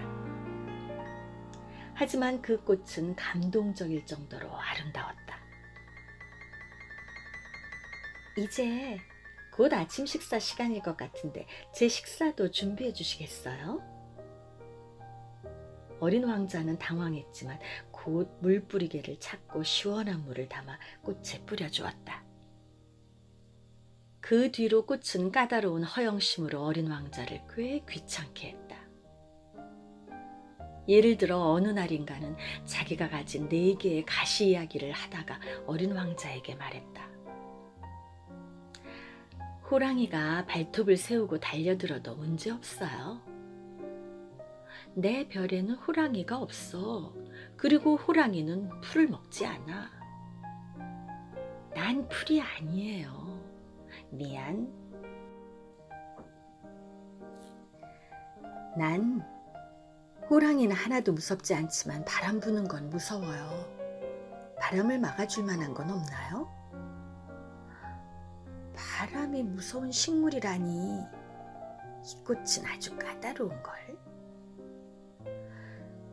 하지만 그 꽃은 감동적일 정도로 아름다웠다. 이제 곧 아침 식사 시간일 것 같은데 제 식사도 준비해 주시겠어요? 어린 왕자는 당황했지만 곧 물뿌리개를 찾고 시원한 물을 담아 꽃에 뿌려주었다. 그 뒤로 꽃은 까다로운 허영심으로 어린 왕자를 꽤 귀찮게 했다. 예를 들어 어느 날인가는 자기가 가진 4개의 가시 이야기를 하다가 어린 왕자에게 말했다. 호랑이가 발톱을 세우고 달려들어도 문제없어요. 내 별에는 호랑이가 없어. 그리고 호랑이는 풀을 먹지 않아. 난 풀이 아니에요. 미안. 난 호랑이는 하나도 무섭지 않지만 바람 부는 건 무서워요. 바람을 막아줄 만한 건 없나요? 바람이 무서운 식물이라니. 이 꽃은 아주 까다로운걸.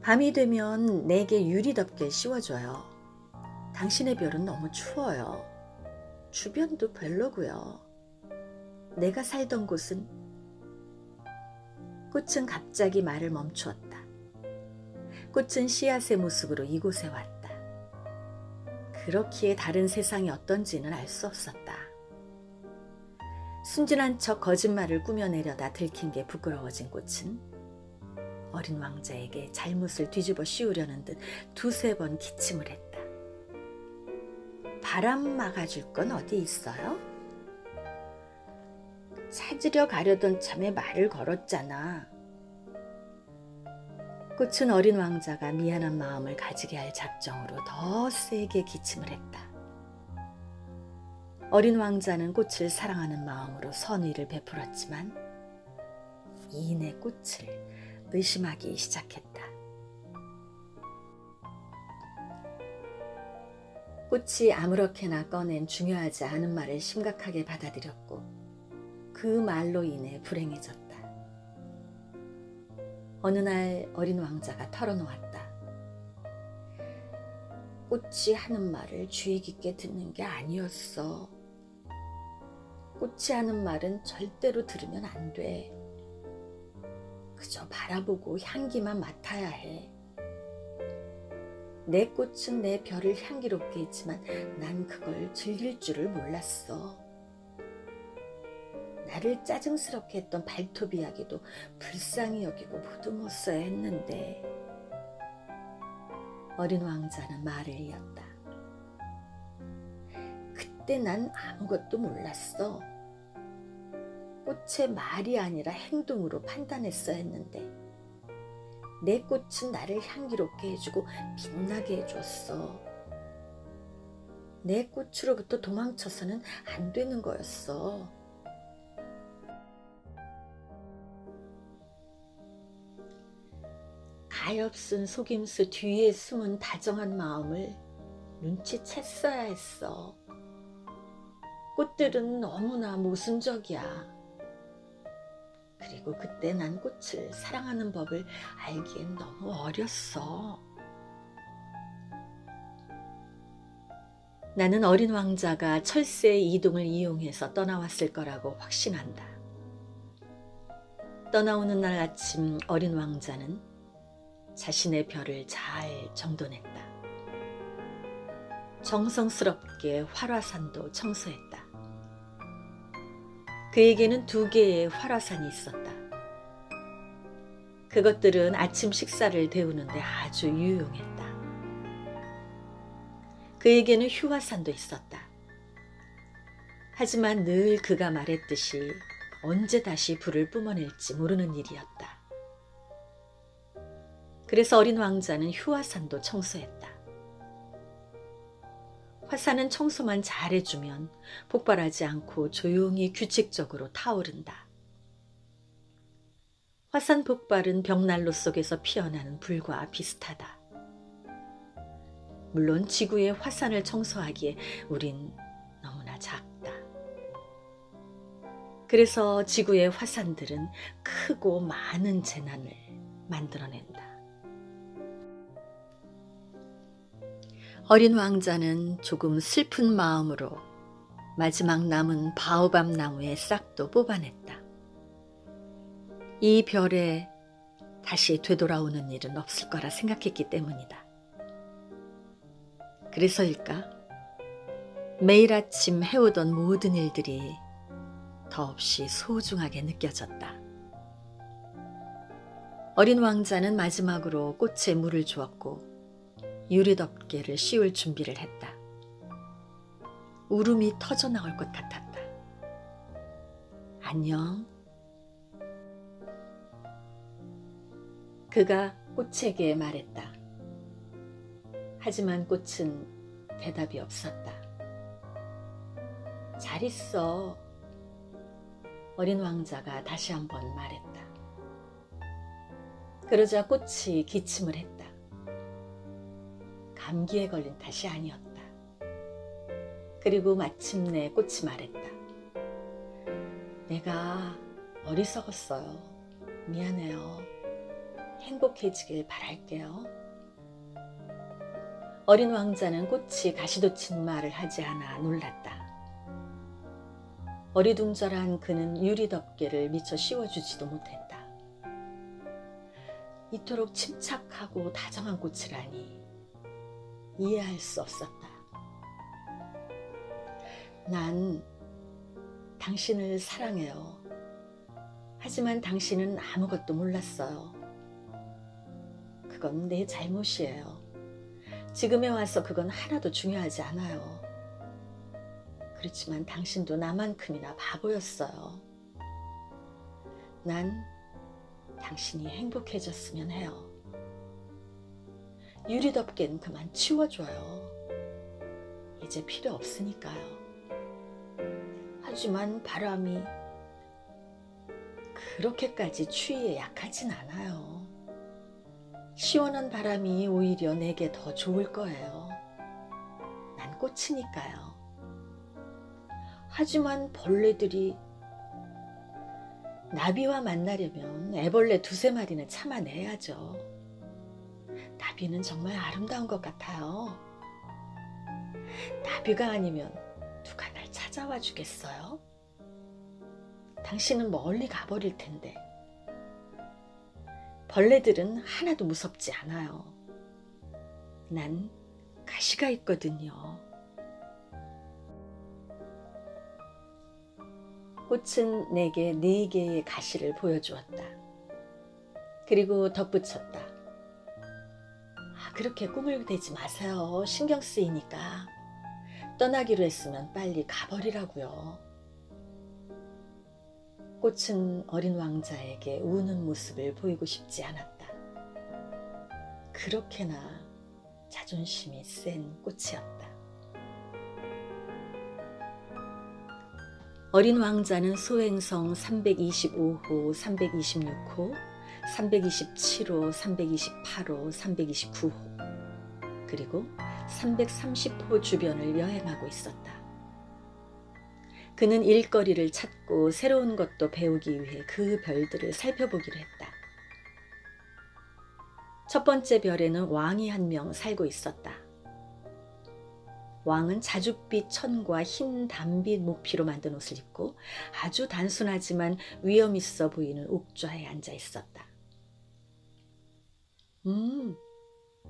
밤이 되면 내게 유리덮개 씌워줘요. 당신의 별은 너무 추워요. 주변도 별로고요. 내가 살던 곳은... 꽃은 갑자기 말을 멈추었다. 꽃은 씨앗의 모습으로 이곳에 왔다. 그렇기에 다른 세상이 어떤지는 알 수 없었다. 순진한 척 거짓말을 꾸며내려다 들킨 게 부끄러워진 꽃은 어린 왕자에게 잘못을 뒤집어 씌우려는 듯 2-3번 기침을 했다. 바람 막아줄 건 어디 있어요? 찾으려 가려던 참에 말을 걸었잖아. 꽃은 어린 왕자가 미안한 마음을 가지게 할 작정으로 더 세게 기침을 했다. 어린 왕자는 꽃을 사랑하는 마음으로 선의를 베풀었지만 이내 꽃을 의심하기 시작했다. 꽃이 아무렇게나 꺼낸 중요하지 않은 말을 심각하게 받아들였고 그 말로 인해 불행해졌다. 어느 날 어린 왕자가 털어놓았다. 꽃이 하는 말을 주의 깊게 듣는 게 아니었어. 꽃이 하는 말은 절대로 들으면 안 돼. 그저 바라보고 향기만 맡아야 해. 내 꽃은 내 별을 향기롭게 했지만 난 그걸 즐길 줄을 몰랐어. 나를 짜증스럽게 했던 발톱 이야기도 불쌍히 여기고 보듬었어야 했는데. 어린 왕자는 말을 이었다. 그때 난 아무것도 몰랐어. 꽃의 말이 아니라 행동으로 판단했어야 했는데 내 꽃은 나를 향기롭게 해주고 빛나게 해줬어. 내 꽃으로부터 도망쳐서는 안 되는 거였어. 가엾은 속임수 뒤에 숨은 다정한 마음을 눈치챘어야 했어. 꽃들은 너무나 모순적이야. 그리고 그때 난 꽃을 사랑하는 법을 알기엔 너무 어렸어. 나는 어린 왕자가 철새의 이동을 이용해서 떠나왔을 거라고 확신한다. 떠나오는 날 아침 어린 왕자는 자신의 별을 잘 정돈했다. 정성스럽게 활화산도 청소했다. 그에게는 2개의 활화산이 있었다. 그것들은 아침 식사를 데우는데 아주 유용했다. 그에게는 휴화산도 있었다. 하지만 늘 그가 말했듯이 언제 다시 불을 뿜어낼지 모르는 일이었다. 그래서 어린 왕자는 휴화산도 청소했다. 화산은 청소만 잘해주면 폭발하지 않고 조용히 규칙적으로 타오른다. 화산 폭발은 벽난로 속에서 피어나는 불과 비슷하다. 물론 지구의 화산을 청소하기에 우린 너무나 작다. 그래서 지구의 화산들은 크고 많은 재난을 만들어낸다. 어린 왕자는 조금 슬픈 마음으로 마지막 남은 바오밥 나무의 싹도 뽑아냈다. 이 별에 다시 되돌아오는 일은 없을 거라 생각했기 때문이다. 그래서일까? 매일 아침 해오던 모든 일들이 더없이 소중하게 느껴졌다. 어린 왕자는 마지막으로 꽃에 물을 주었고 유리덮개를 씌울 준비를 했다. 울음이 터져나올 것 같았다. 안녕. 그가 꽃에게 말했다. 하지만 꽃은 대답이 없었다. 잘 있어. 어린 왕자가 다시 한번 말했다. 그러자 꽃이 기침을 했다. 감기에 걸린 탓이 아니었다. 그리고 마침내 꽃이 말했다. 내가 어리석었어요. 미안해요. 행복해지길 바랄게요. 어린 왕자는 꽃이 가시돋친 말을 하지 않아 놀랐다. 어리둥절한 그는 유리덮개를 미처 씌워주지도 못했다. 이토록 침착하고 다정한 꽃이라니 이해할 수 없었다. 난 당신을 사랑해요. 하지만 당신은 아무것도 몰랐어요. 그건 내 잘못이에요. 지금에 와서 그건 하나도 중요하지 않아요. 그렇지만 당신도 나만큼이나 바보였어요. 난 당신이 행복해졌으면 해요. 유리덮개는 그만 치워줘요. 이제 필요 없으니까요. 하지만 바람이 그렇게까지 추위에 약하진 않아요. 시원한 바람이 오히려 내게 더 좋을 거예요. 난 꽃이니까요. 하지만 벌레들이 나비와 만나려면 애벌레 2~3마리는 참아내야죠. 나비는 정말 아름다운 것 같아요. 나비가 아니면 누가 날 찾아와 주겠어요? 당신은 멀리 가버릴 텐데. 벌레들은 하나도 무섭지 않아요. 난 가시가 있거든요. 꽃은 내게 4개의 가시를 보여주었다. 그리고 덧붙였다. 그렇게 꿈을 대지 마세요. 신경 쓰이니까. 떠나기로 했으면 빨리 가버리라고요. 꽃은 어린 왕자에게 우는 모습을 보이고 싶지 않았다. 그렇게나 자존심이 센 꽃이었다. 어린 왕자는 소행성 325호, 326호, 327호, 328호, 329호, 그리고 330호 주변을 여행하고 있었다. 그는 일거리를 찾고 새로운 것도 배우기 위해 그 별들을 살펴보기로 했다. 첫 번째 별에는 왕이 한 명 살고 있었다. 왕은 자줏빛 천과 흰 담빛 모피로 만든 옷을 입고 아주 단순하지만 위험 있어 보이는 옥좌에 앉아 있었다.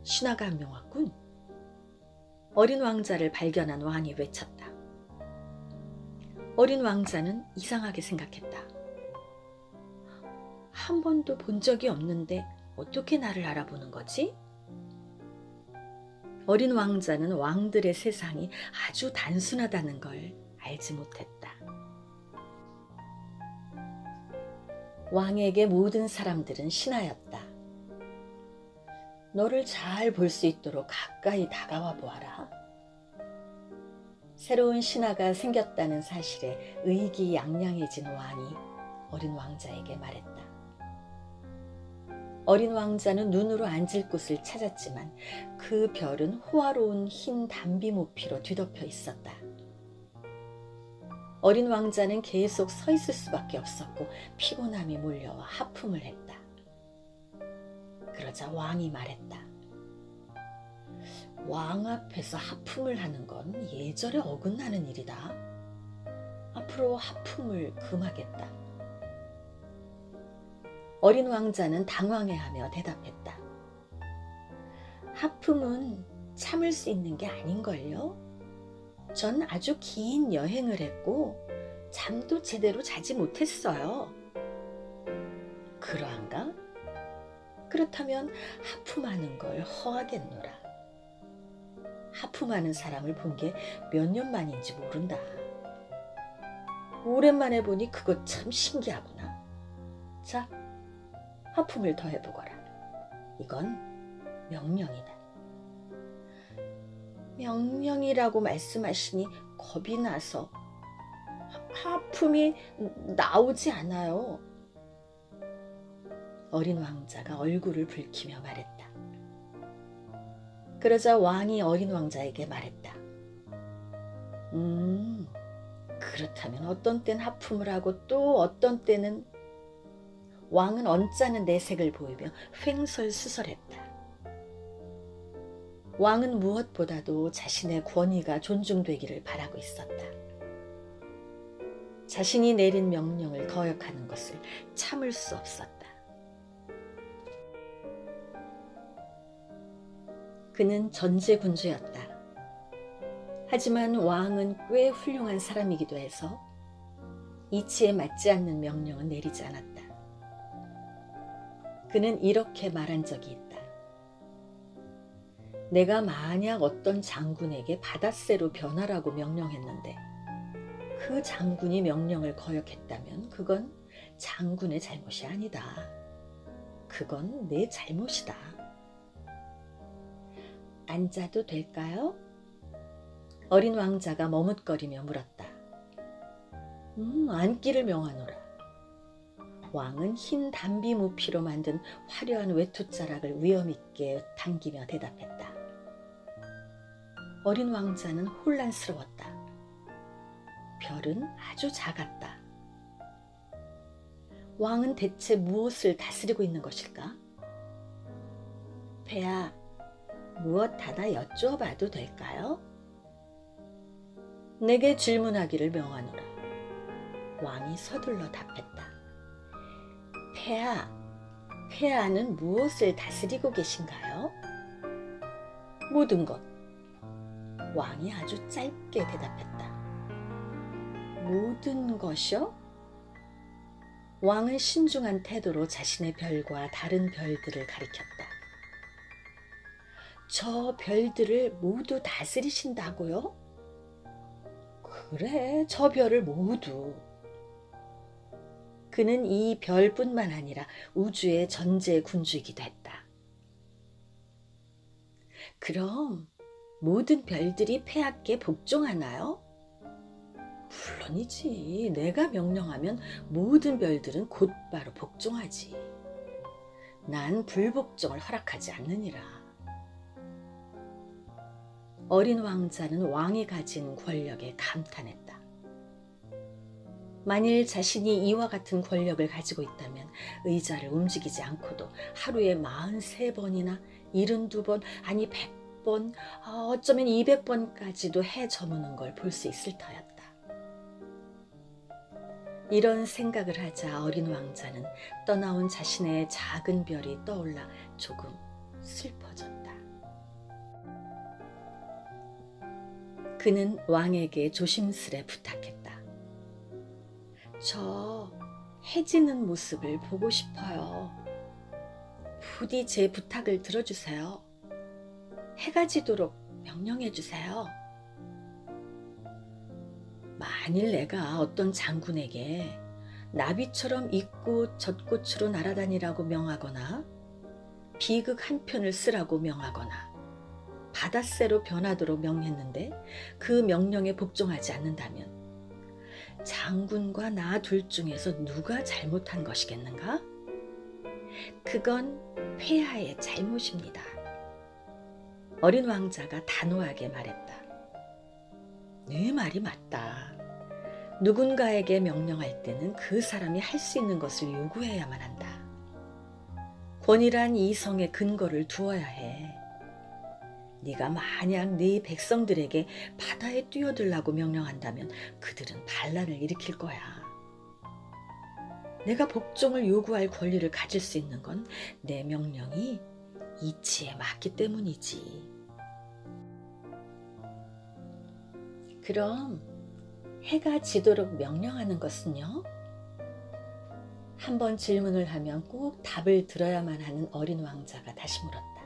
신하가 한 명 왔군. 어린 왕자를 발견한 왕이 외쳤다. 어린 왕자는 이상하게 생각했다. 한 번도 본 적이 없는데 어떻게 나를 알아보는 거지? 어린 왕자는 왕들의 세상이 아주 단순하다는 걸 알지 못했다. 왕에게 모든 사람들은 신하였다. 너를 잘 볼 수 있도록 가까이 다가와 보아라. 새로운 신하가 생겼다는 사실에 의기양양해진 왕이 어린 왕자에게 말했다. 어린 왕자는 눈으로 앉을 곳을 찾았지만 그 별은 호화로운 흰 담비 모피로 뒤덮여 있었다. 어린 왕자는 계속 서 있을 수밖에 없었고 피곤함이 몰려와 하품을 했다. 그러자 왕이 말했다. 왕 앞에서 하품을 하는 건 예절에 어긋나는 일이다. 앞으로 하품을 금하겠다. 어린 왕자는 당황해하며 대답했다. 하품은 참을 수 있는 게 아닌걸요? 전 아주 긴 여행을 했고 잠도 제대로 자지 못했어요. 그러한가? 그렇다면 하품하는 걸 허하겠노라. 하품하는 사람을 본 게 몇 년 만인지 모른다. 오랜만에 보니 그거 참 신기하구나. 자, 하품을 더 해보거라. 이건 명령이다. 명령이라고 말씀하시니 겁이 나서 하품이 나오지 않아요. 어린 왕자가 얼굴을 붉히며 말했다. 그러자 왕이 어린 왕자에게 말했다. 그렇다면 어떤 땐 하품을 하고 또 어떤 때는. 왕은 언짢은 내색을 보이며 횡설수설했다. 왕은 무엇보다도 자신의 권위가 존중되기를 바라고 있었다. 자신이 내린 명령을 거역하는 것을 참을 수 없었다. 그는 전제군주였다. 하지만 왕은 꽤 훌륭한 사람이기도 해서 이치에 맞지 않는 명령은 내리지 않았다. 그는 이렇게 말한 적이 있다. 내가 만약 어떤 장군에게 바닷새로 변하라고 명령했는데 그 장군이 명령을 거역했다면 그건 장군의 잘못이 아니다. 그건 내 잘못이다. 앉아도 될까요? 어린 왕자가 머뭇거리며 물었다. 앉기를 명하노라. 왕은 흰 담비 모피로 만든 화려한 외투자락을 위엄 있게 당기며 대답했다. 어린 왕자는 혼란스러웠다. 별은 아주 작았다. 왕은 대체 무엇을 다스리고 있는 것일까? 폐하, 무엇 하나 여쭈어봐도 될까요? 내게 질문하기를 명하노라. 왕이 서둘러 답했다. 폐하, 폐하는 무엇을 다스리고 계신가요? 모든 것. 왕이 아주 짧게 대답했다. 모든 것이요? 왕은 신중한 태도로 자신의 별과 다른 별들을 가리켰다. 저 별들을 모두 다스리신다고요? 그래, 저 별을 모두. 그는 이 별뿐만 아니라 우주의 전제 군주이기도 했다. 그럼 모든 별들이 폐하께 복종하나요? 물론이지. 내가 명령하면 모든 별들은 곧바로 복종하지. 난 불복종을 허락하지 않느니라. 어린 왕자는 왕이 가진 권력에 감탄했다. 만일 자신이 이와 같은 권력을 가지고 있다면 의자를 움직이지 않고도 하루에 43번이나 72번, 아니 100번, 어쩌면 200번까지도 해 저무는 걸 볼 수 있을 터였다. 이런 생각을 하자 어린 왕자는 떠나온 자신의 작은 별이 떠올라 조금 슬퍼졌다. 그는 왕에게 조심스레 부탁했다. 저 해지는 모습을 보고 싶어요. 부디 제 부탁을 들어주세요. 해가 지도록 명령해 주세요. 만일 내가 어떤 장군에게 나비처럼 이꽃 젖꽃으로 날아다니라고 명하거나 비극 한 편을 쓰라고 명하거나 바닷새로 변하도록 명했는데 그 명령에 복종하지 않는다면 장군과 나 둘 중에서 누가 잘못한 것이겠는가? 그건 폐하의 잘못입니다. 어린 왕자가 단호하게 말했다. 네 말이 맞다. 누군가에게 명령할 때는 그 사람이 할 수 있는 것을 요구해야만 한다. 권위란 이성의 근거를 두어야 해. 네가 만약 네 백성들에게 바다에 뛰어들라고 명령한다면 그들은 반란을 일으킬 거야. 내가 복종을 요구할 권리를 가질 수 있는 건 내 명령이 이치에 맞기 때문이지. 그럼 해가 지도록 명령하는 것은요? 한번 질문을 하면 꼭 답을 들어야만 하는 어린 왕자가 다시 물었다.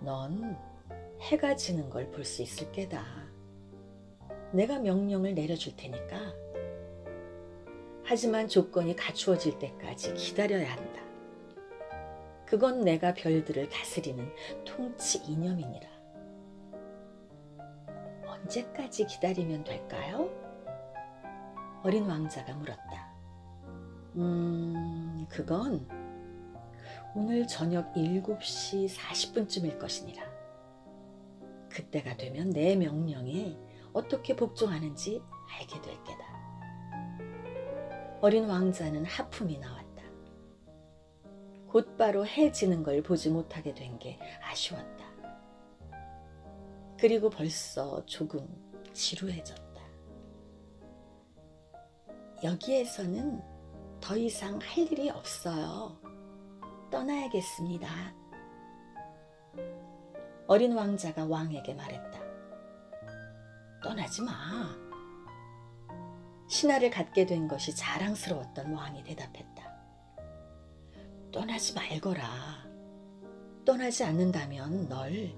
넌 해가 지는 걸 볼 수 있을 게다. 내가 명령을 내려줄 테니까. 하지만 조건이 갖추어질 때까지 기다려야 한다. 그건 내가 별들을 다스리는 통치 이념이니라. 언제까지 기다리면 될까요? 어린 왕자가 물었다. 그건 오늘 저녁 7시 40분쯤일 것이니라. 그때가 되면 내 명령에 어떻게 복종하는지 알게 될 게다. 어린 왕자는 하품이 나왔다. 곧바로 해 지는 걸 보지 못하게 된 게 아쉬웠다. 그리고 벌써 조금 지루해졌다. 여기에서는 더 이상 할 일이 없어요. 떠나야겠습니다. 어린 왕자가 왕에게 말했다. 떠나지 마. 신하를 갖게 된 것이 자랑스러웠던 왕이 대답했다. 떠나지 말거라. 떠나지 않는다면 널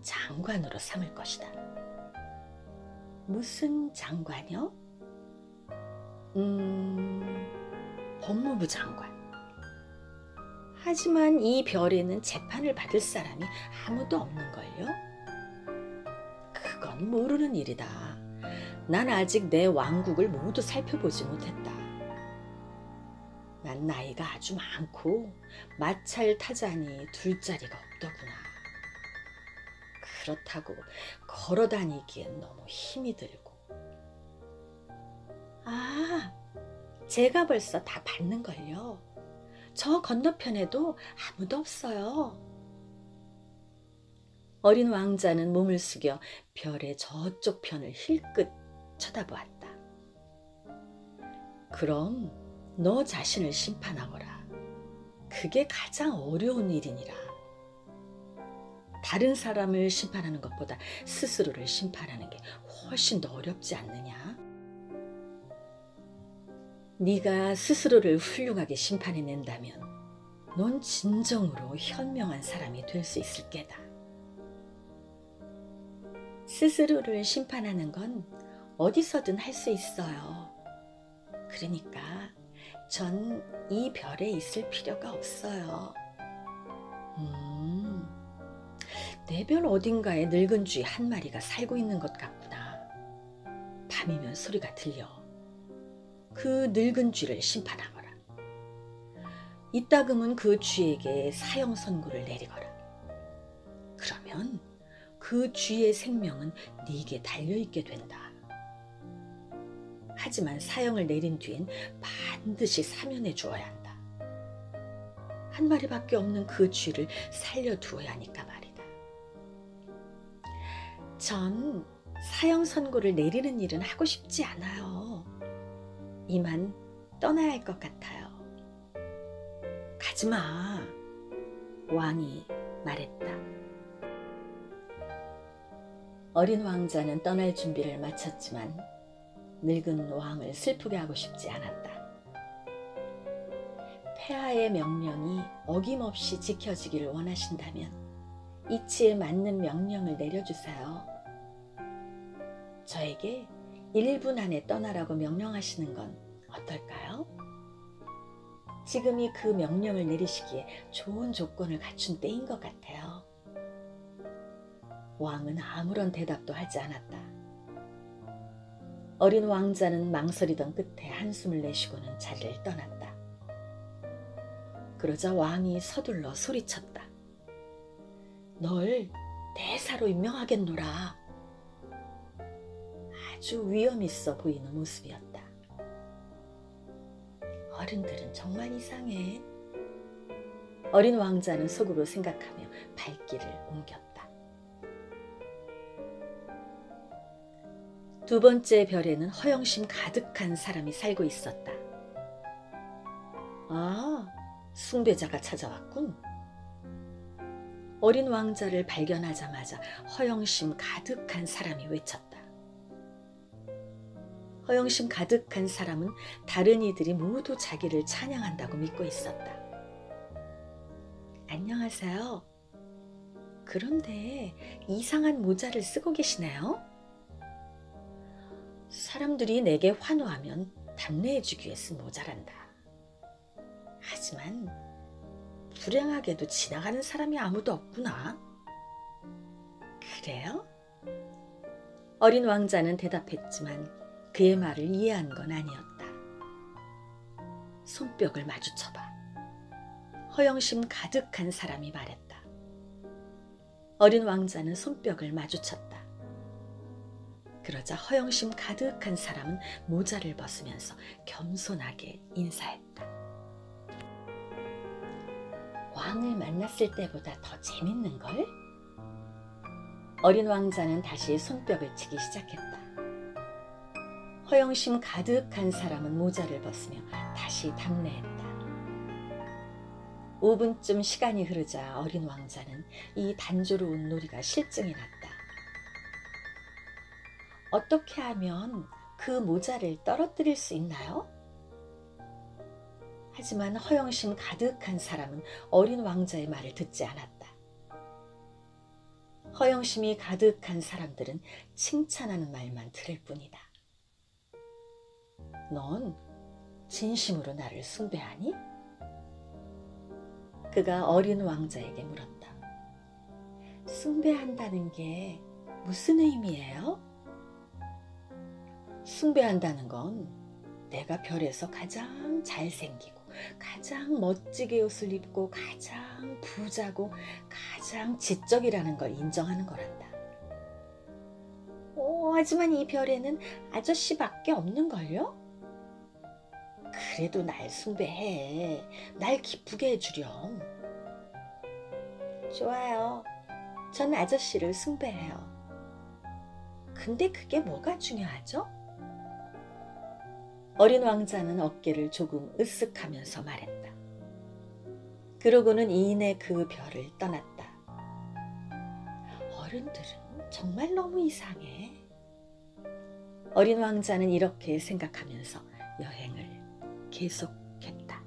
장관으로 삼을 것이다. 무슨 장관이요? 법무부 장관. 하지만 이 별에는 재판을 받을 사람이 아무도 없는걸요? 그건 모르는 일이다. 난 아직 내 왕국을 모두 살펴보지 못했다. 난 나이가 아주 많고 마차를 타자니 둘 자리가 없더구나. 그렇다고 걸어 다니기엔 너무 힘이 들고. 아, 제가 벌써 다 봤는걸요. 저 건너편에도 아무도 없어요. 어린 왕자는 몸을 숙여 별의 저쪽 편을 힐끗 쳐다보았다. 그럼 너 자신을 심판하거라. 그게 가장 어려운 일이니라. 다른 사람을 심판하는 것보다 스스로를 심판하는 게 훨씬 더 어렵지 않느냐? 네가 스스로를 훌륭하게 심판해낸다면 넌 진정으로 현명한 사람이 될 수 있을 게다. 스스로를 심판하는 건 어디서든 할 수 있어요. 그러니까 전 이 별에 있을 필요가 없어요. 내 별 어딘가에 늙은 쥐 한 마리가 살고 있는 것 같구나. 밤이면 소리가 들려. 그 늙은 쥐를 심판하거라. 이따금은 그 쥐에게 사형 선고를 내리거라. 그러면 그 쥐의 생명은 네게 달려있게 된다. 하지만 사형을 내린 뒤엔 반드시 사면해 주어야 한다. 한 마리밖에 없는 그 쥐를 살려두어야 하니까 말이다. 전 사형 선고를 내리는 일은 하고 싶지 않아요. 이만 떠나야 할 것 같아요. 가지마, 왕이 말했다. 어린 왕자는 떠날 준비를 마쳤지만 늙은 왕을 슬프게 하고 싶지 않았다. 폐하의 명령이 어김없이 지켜지기를 원하신다면 이치에 맞는 명령을 내려주세요. 저에게 1분 안에 떠나라고 명령하시는 건 어떨까요? 지금이 그 명령을 내리시기에 좋은 조건을 갖춘 때인 것 같아요. 왕은 아무런 대답도 하지 않았다. 어린 왕자는 망설이던 끝에 한숨을 내쉬고는 자리를 떠났다. 그러자 왕이 서둘러 소리쳤다. 널 대사로 임명하겠노라. 아주 위험 있어 보이는 모습이었다. 어른들은 정말 이상해. 어린 왕자는 속으로 생각하며 발길을 옮겼다. 두 번째 별에는 허영심 가득한 사람이 살고 있었다. 아, 숭배자가 찾아왔군. 어린 왕자를 발견하자마자 허영심 가득한 사람이 외쳤다. 허영심 가득한 사람은 다른 이들이 모두 자기를 찬양한다고 믿고 있었다. 안녕하세요. 그런데 이상한 모자를 쓰고 계시네요. 사람들이 내게 환호하면 답례해주기 위해 쓴 모자란다. 하지만 불행하게도 지나가는 사람이 아무도 없구나. 그래요? 어린 왕자는 대답했지만 그의 말을 이해한 건 아니었다. 손뼉을 마주쳐봐. 허영심 가득한 사람이 말했다. 어린 왕자는 손뼉을 마주쳤다. 그러자 허영심 가득한 사람은 모자를 벗으면서 겸손하게 인사했다. 왕을 만났을 때보다 더 재밌는걸? 어린 왕자는 다시 손뼉을 치기 시작했다. 허영심 가득한 사람은 모자를 벗으며 다시 답례했다. 5분쯤 시간이 흐르자 어린 왕자는 이 단조로운 놀이가 실증이 났다. 어떻게 하면 그 모자를 떨어뜨릴 수 있나요? 하지만 허영심 가득한 사람은 어린 왕자의 말을 듣지 않았다. 허영심이 가득한 사람들은 칭찬하는 말만 들을 뿐이다. 넌 진심으로 나를 숭배하니? 그가 어린 왕자에게 물었다. 숭배한다는 게 무슨 의미예요? 숭배한다는 건 내가 별에서 가장 잘생기고 가장 멋지게 옷을 입고 가장 부자고 가장 지적이라는 걸 인정하는 거란다. 하지만 이 별에는 아저씨밖에 없는걸요? 그래도 날 숭배해. 날 기쁘게 해주렴. 좋아요. 전 아저씨를 숭배해요. 근데 그게 뭐가 중요하죠? 어린 왕자는 어깨를 조금 으쓱하면서 말했다. 그러고는 이내 그 별을 떠났다. 어른들은 정말 너무 이상해. 어린 왕자는 이렇게 생각하면서 여행을 계속했다.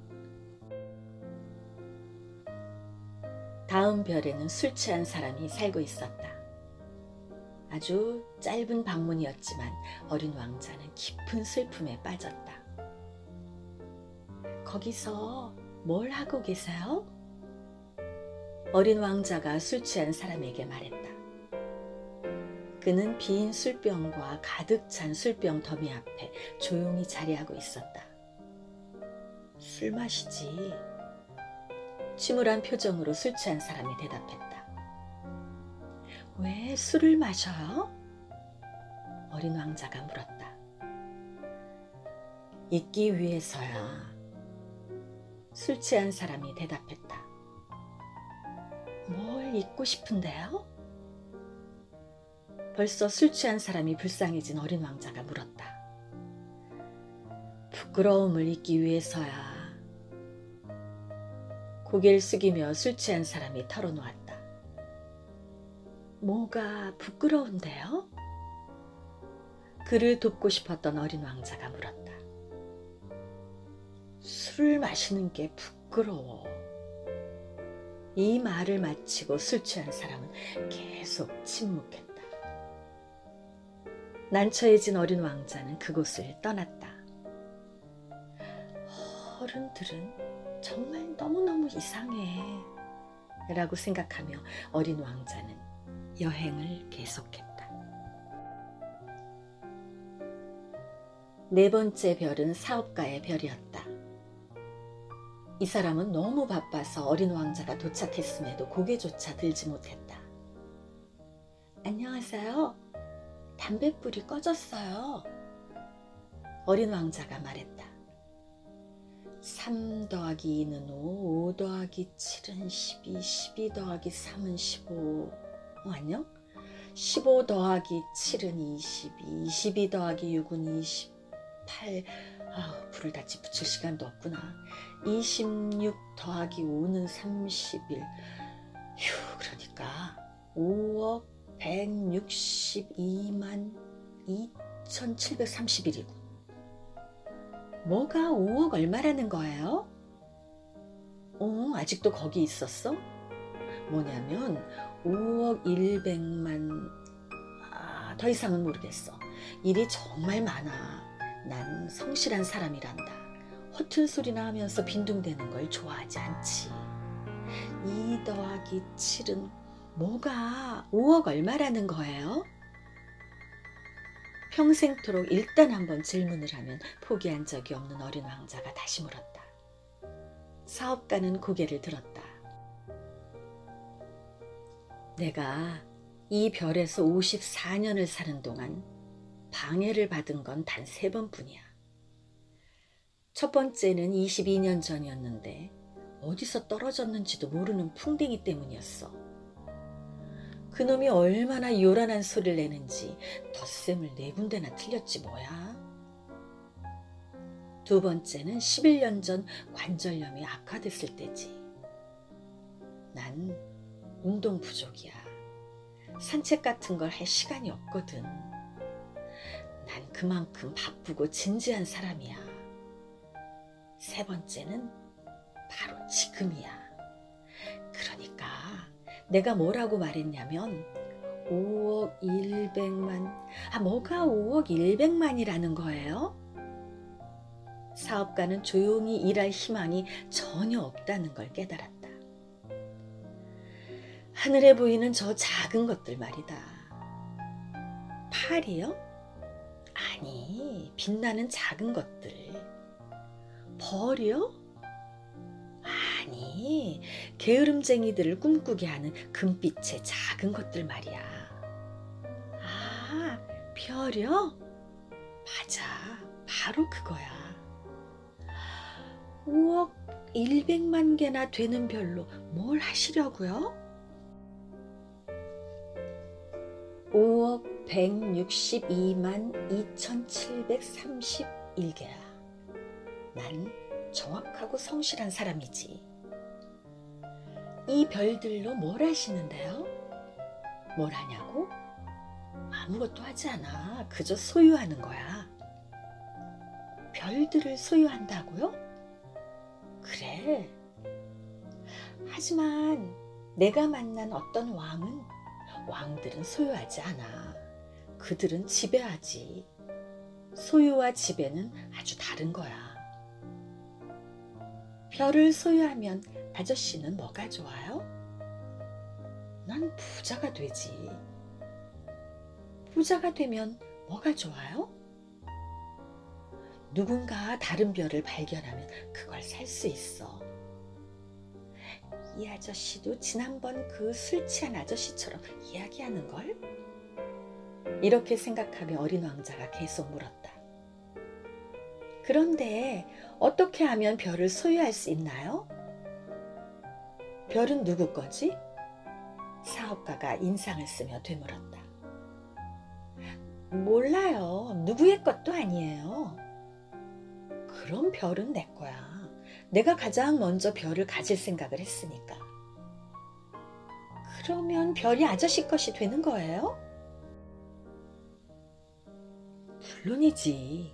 다음 별에는 술 취한 사람이 살고 있었다. 아주 짧은 방문이었지만 어린 왕자는 깊은 슬픔에 빠졌다. 거기서 뭘 하고 계세요? 어린 왕자가 술 취한 사람에게 말했다. 그는 빈 술병과 가득 찬 술병 더미 앞에 조용히 자리하고 있었다. 술 마시지. 침울한 표정으로 술 취한 사람이 대답했다. 왜 술을 마셔요? 어린 왕자가 물었다. 잊기 위해서야. 술 취한 사람이 대답했다. 뭘 잊고 싶은데요? 벌써 술 취한 사람이 불쌍해진 어린 왕자가 물었다. 부끄러움을 잊기 위해서야. 고개를 숙이며 술 취한 사람이 털어놓았다. 뭐가 부끄러운데요? 그를 돕고 싶었던 어린 왕자가 물었다. 술을 마시는 게 부끄러워. 이 말을 마치고 술 취한 사람은 계속 침묵했다. 난처해진 어린 왕자는 그곳을 떠났다. 어른들은 정말 너무너무 이상해 라고 생각하며 어린 왕자는 여행을 계속했다. 네 번째 별은 사업가의 별이었다. 이 사람은 너무 바빠서 어린 왕자가 도착했음에도 고개조차 들지 못했다. 안녕하세요. 담뱃불이 꺼졌어요. 어린 왕자가 말했다. 3 더하기 2는 5, 5 더하기 7은 12, 12 더하기 3은 15. 안녕? 15 더하기 7은 22, 22 더하기 6은 28. 불을 다시 붙일 시간도 없구나. 26 더하기 5는 31. 그러니까 5억 162만 2731이고. 뭐가 5억 얼마라는 거예요? 아직도 거기 있었어? 뭐냐면 5억 100만. 더 이상은 모르겠어. 일이 정말 많아. 난 성실한 사람이란다. 허튼 소리나 하면서 빈둥대는 걸 좋아하지 않지. 2 더하기 7은 뭐가 5억 얼마라는 거예요? 평생토록 일단 한번 질문을 하면 포기한 적이 없는 어린 왕자가 다시 물었다. 사업가는 고개를 들었다. 내가 이 별에서 54년을 사는 동안 방해를 받은 건 단 3번뿐이야. 첫 번째는 22년 전이었는데 어디서 떨어졌는지도 모르는 풍뎅이 때문이었어. 그놈이 얼마나 요란한 소리를 내는지 덧셈을 4군데나 틀렸지 뭐야. 두 번째는 11년 전 관절염이 악화됐을 때지. 난 운동 부족이야. 산책 같은 걸 할 시간이 없거든. 난 그만큼 바쁘고 진지한 사람이야. 세 번째는 바로 지금이야. 그러니까 내가 뭐라고 말했냐면 5억 100만. 뭐가 5억 100만이라는 거예요? 사업가는 조용히 일할 희망이 전혀 없다는 걸 깨달았다. 하늘에 보이는 저 작은 것들 말이다. 팔이요? 아니, 빛나는 작은 것들. 벌이요? 아니, 게으름쟁이들을 꿈꾸게 하는 금빛의 작은 것들 말이야. 별이요? 맞아, 바로 그거야. 5억 100만 개나 되는 별로 뭘 하시려고요? 5억 162만 2731개야. 난 정확하고 성실한 사람이지. 이 별들로 뭘 하시는데요? 뭘 하냐고? 아무것도 하지 않아. 그저 소유하는 거야. 별들을 소유한다고요? 그래. 하지만 내가 만난 어떤 왕들은 소유하지 않아. 그들은 지배하지. 소유와 지배는 아주 다른 거야. 별을 소유하면 아저씨는 뭐가 좋아요? 난 부자가 되지. 부자가 되면 뭐가 좋아요? 누군가 다른 별을 발견하면 그걸 살 수 있어. 이 아저씨도 지난번 그 술 취한 아저씨처럼 이야기하는걸? 이렇게 생각하며 어린 왕자가 계속 물었다. 그런데 어떻게 하면 별을 소유할 수 있나요? 별은 누구 거지? 사업가가 인상을 쓰며 되물었다. 몰라요. 누구의 것도 아니에요. 그럼 별은 내 거야. 내가 가장 먼저 별을 가질 생각을 했으니까. 그러면 별이 아저씨 것이 되는 거예요? 물론이지.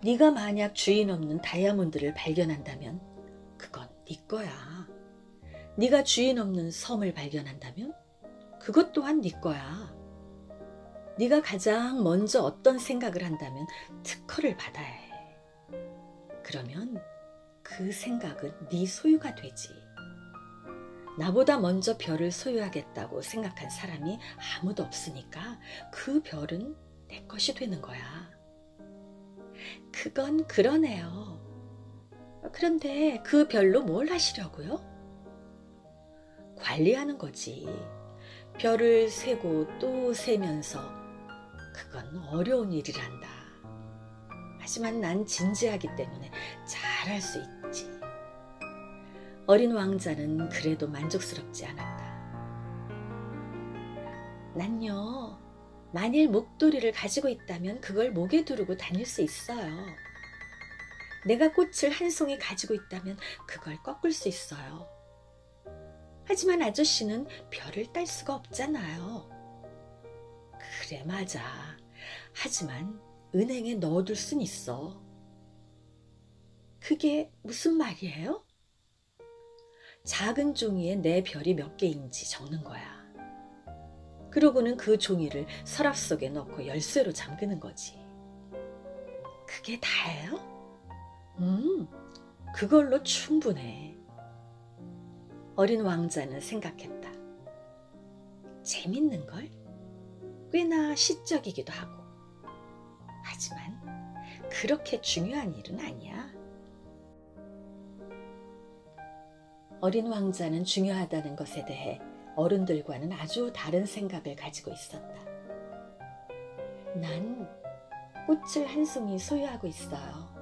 네가 만약 주인 없는 다이아몬드를 발견한다면 그건 네 거야. 네가 주인 없는 섬을 발견한다면 그것 또한 네 거야. 네가 가장 먼저 어떤 생각을 한다면 특허를 받아야 해. 그러면 그 생각은 네 소유가 되지. 나보다 먼저 별을 소유하겠다고 생각한 사람이 아무도 없으니까 그 별은 내 것이 되는 거야. 그건 그러네요. 그런데 그 별로 뭘 하시려고요? 관리하는 거지. 별을 세고 또 세면서 그건 어려운 일이란다. 하지만 난 진지하기 때문에 잘할 수 있지. 어린 왕자는 그래도 만족스럽지 않았다. 난요, 만일 목도리를 가지고 있다면 그걸 목에 두르고 다닐 수 있어요. 내가 꽃을 한 송이 가지고 있다면 그걸 꺾을 수 있어요. 하지만 아저씨는 별을 딸 수가 없잖아요. 그래, 맞아. 하지만 은행에 넣어둘 순 있어. 그게 무슨 말이에요? 작은 종이에 내 별이 몇 개인지 적는 거야. 그러고는 그 종이를 서랍 속에 넣고 열쇠로 잠그는 거지. 그게 다예요? 그걸로 충분해. 어린 왕자는 생각했다. 재밌는걸? 꽤나 시적이기도 하고. 하지만 그렇게 중요한 일은 아니야. 어린 왕자는 중요하다는 것에 대해 어른들과는 아주 다른 생각을 가지고 있었다. 난 꽃을 한 송이 소유하고 있어요.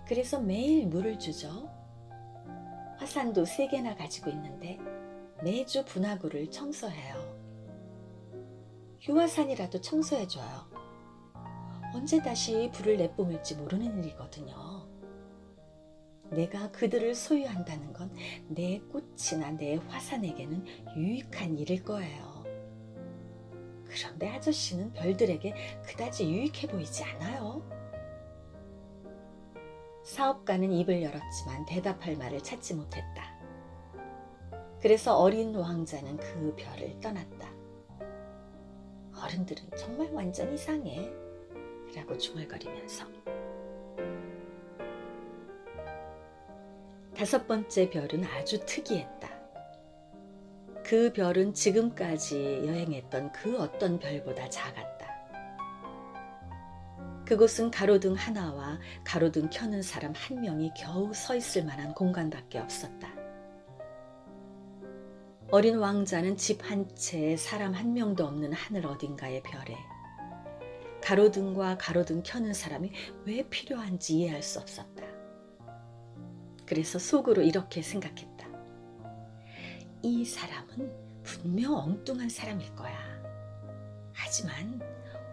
그래서 매일 물을 주죠. 화산도 3개나 가지고 있는데 매주 분화구를 청소해요. 유화산이라도 청소해줘요. 언제 다시 불을 내뿜을지 모르는 일이거든요. 내가 그들을 소유한다는 건 내 꽃이나 내 화산에게는 유익한 일일 거예요. 그런데 아저씨는 별들에게 그다지 유익해 보이지 않아요. 사업가는 입을 열었지만 대답할 말을 찾지 못했다. 그래서 어린 왕자는 그 별을 떠났다. 어른들은 정말 완전 이상해 라고 중얼거리면서. 5번째 별은 아주 특이했다. 그 별은 지금까지 여행했던 그 어떤 별보다 작았다. 그곳은 가로등 하나와 가로등 켜는 사람 1명이 겨우 서 있을 만한 공간밖에 없었다. 어린 왕자는 집 한 채에 사람 1명도 없는 하늘 어딘가의 별에 가로등과 가로등 켜는 사람이 왜 필요한지 이해할 수 없었다. 그래서 속으로 이렇게 생각했다. 이 사람은 분명 엉뚱한 사람일 거야. 하지만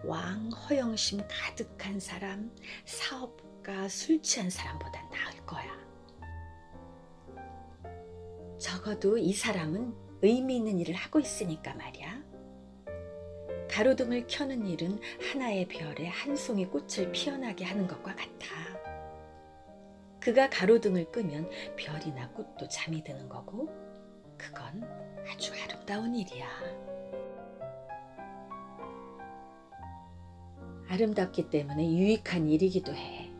왕 허영심 가득한 사람, 사업가, 술 취한 사람보단 나을 거야. 적어도 이 사람은 의미 있는 일을 하고 있으니까 말이야. 가로등을 켜는 일은 하나의 별에 한 송이 꽃을 피어나게 하는 것과 같아. 그가 가로등을 끄면 별이나 꽃도 잠이 드는 거고, 그건 아주 아름다운 일이야. 아름답기 때문에 유익한 일이기도 해.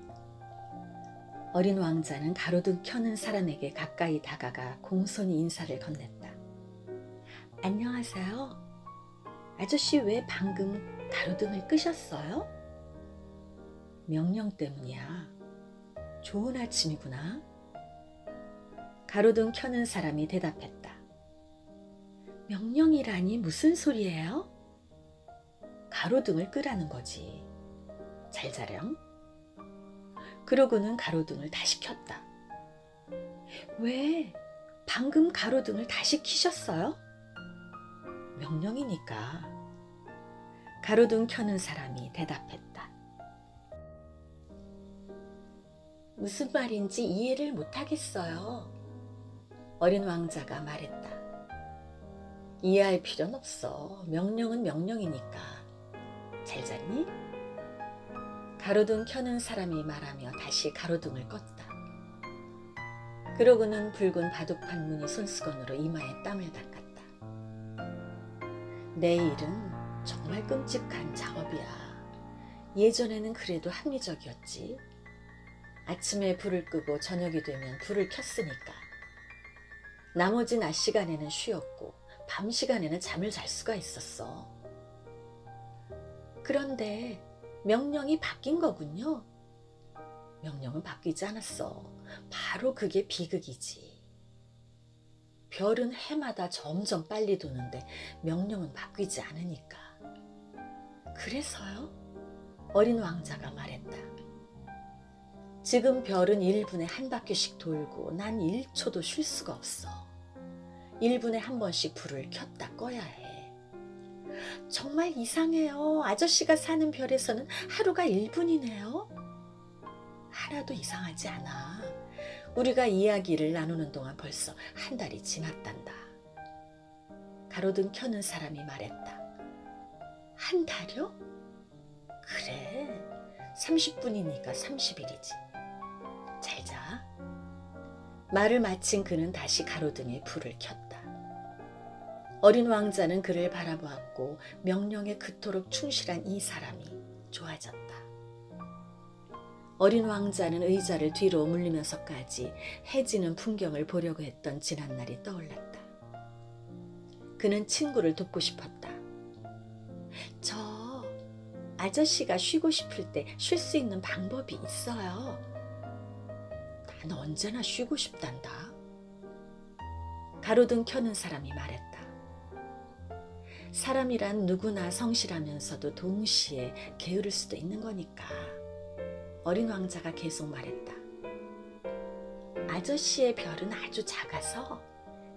어린 왕자는 가로등 켜는 사람에게 가까이 다가가 공손히 인사를 건넸다. 안녕하세요. 아저씨 왜 방금 가로등을 끄셨어요? 명령 때문이야. 좋은 아침이구나. 가로등 켜는 사람이 대답했다. 명령이라니 무슨 소리예요? 가로등을 끄라는 거지. 잘 자렴. 그러고는 가로등을 다시 켰다. 왜 방금 가로등을 다시 켜셨어요? 명령이니까. 가로등 켜는 사람이 대답했다. 무슨 말인지 이해를 못하겠어요. 어린 왕자가 말했다. 이해할 필요는 없어. 명령은 명령이니까. 잘 잤니? 가로등 켜는 사람이 말하며 다시 가로등을 껐다. 그러고는 붉은 바둑판 무늬 손수건으로 이마에 땀을 닦았다. 내 일은 정말 끔찍한 작업이야. 예전에는 그래도 합리적이었지. 아침에 불을 끄고 저녁이 되면 불을 켰으니까. 나머지 낮 시간에는 쉬었고 밤 시간에는 잠을 잘 수가 있었어. 그런데 명령이 바뀐 거군요. 명령은 바뀌지 않았어. 바로 그게 비극이지. 별은 해마다 점점 빨리 도는데 명령은 바뀌지 않으니까. 그래서요? 어린 왕자가 말했다. 지금 별은 1분에 한 바퀴씩 돌고 난 1초도 쉴 수가 없어. 1분에 한 번씩 불을 켰다 꺼야 해. 정말 이상해요. 아저씨가 사는 별에서는 하루가 1분이네요. 하나도 이상하지 않아. 우리가 이야기를 나누는 동안 벌써 한 달이 지났단다. 가로등 켜는 사람이 말했다. 한 달이요? 그래, 30분이니까 30일이지. 잘 자. 말을 마친 그는 다시 가로등에 불을 켰다. 어린 왕자는 그를 바라보았고 명령에 그토록 충실한 이 사람이 좋아졌다. 어린 왕자는 의자를 뒤로 물리면서까지 해지는 풍경을 보려고 했던 지난날이 떠올랐다. 그는 친구를 돕고 싶었다. 저 아저씨가 쉬고 싶을 때 쉴 수 있는 방법이 있어요. 난 언제나 쉬고 싶단다. 가로등 켜는 사람이 말했다. 사람이란 누구나 성실하면서도 동시에 게으를 수도 있는 거니까. 어린 왕자가 계속 말했다. 아저씨의 별은 아주 작아서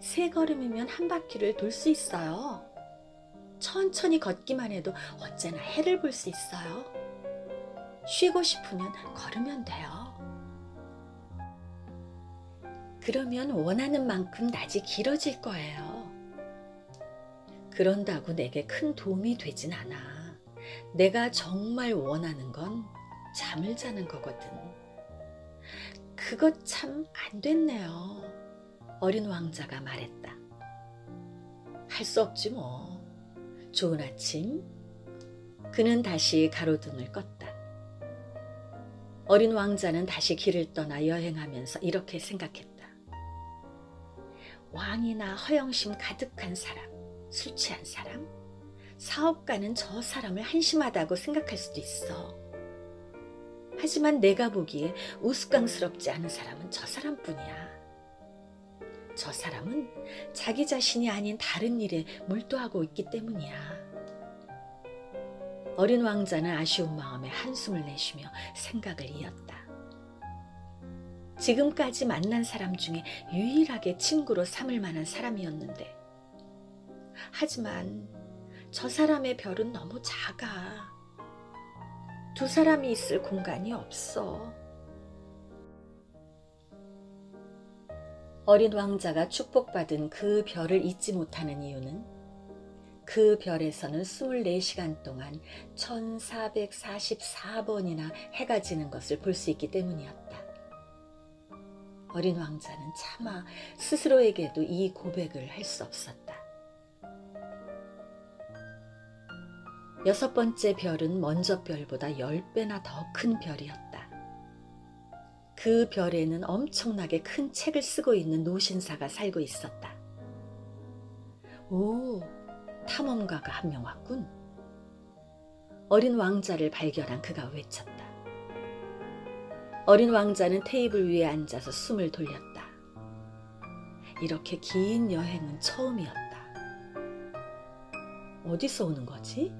3걸음이면 한 바퀴를 돌 수 있어요. 천천히 걷기만 해도 언제나 해를 볼 수 있어요. 쉬고 싶으면 걸으면 돼요. 그러면 원하는 만큼 낮이 길어질 거예요. 그런다고 내게 큰 도움이 되진 않아. 내가 정말 원하는 건 잠을 자는 거거든. 그것 참 안 됐네요. 어린 왕자가 말했다. 할 수 없지 뭐. 좋은 아침. 그는 다시 가로등을 껐다. 어린 왕자는 다시 길을 떠나 여행하면서 이렇게 생각했다. 왕이나 허영심 가득한 사람, 술 취한 사람, 사업가는 저 사람을 한심하다고 생각할 수도 있어. 하지만 내가 보기에 우스꽝스럽지 않은 사람은 저 사람뿐이야. 저 사람은 자기 자신이 아닌 다른 일에 몰두하고 있기 때문이야. 어린 왕자는 아쉬운 마음에 한숨을 내쉬며 생각을 이었다. 지금까지 만난 사람 중에 유일하게 친구로 삼을 만한 사람이었는데, 하지만 저 사람의 별은 너무 작아. 두 사람이 있을 공간이 없어. 어린 왕자가 축복받은 그 별을 잊지 못하는 이유는 그 별에서는 24시간 동안 1444번이나 해가 지는 것을 볼 수 있기 때문이었다. 어린 왕자는 차마 스스로에게도 이 고백을 할 수 없었다. 6번째 별은 먼저 별보다 10배나 더 큰 별이었다. 그 별에는 엄청나게 큰 책을 쓰고 있는 노신사가 살고 있었다. 오, 탐험가가 한 명 왔군. 어린 왕자를 발견한 그가 외쳤다. 어린 왕자는 테이블 위에 앉아서 숨을 돌렸다. 이렇게 긴 여행은 처음이었다. 어디서 오는 거지?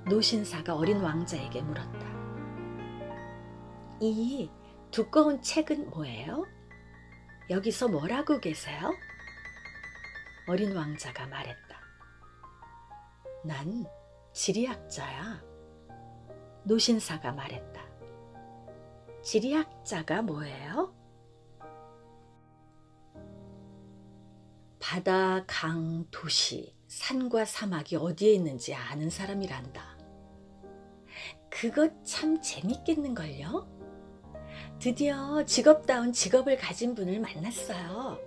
노신사가 어린 왕자에게 물었다. 이 두꺼운 책은 뭐예요? 여기서 뭘 하고 계세요? 어린 왕자가 말했다. 난 지리학자야. 노신사가 말했다. 지리학자가 뭐예요? 바다, 강, 도시, 산과 사막이 어디에 있는지 아는 사람이란다. 그거 참 재밌겠는걸요? 드디어 직업다운 직업을 가진 분을 만났어요.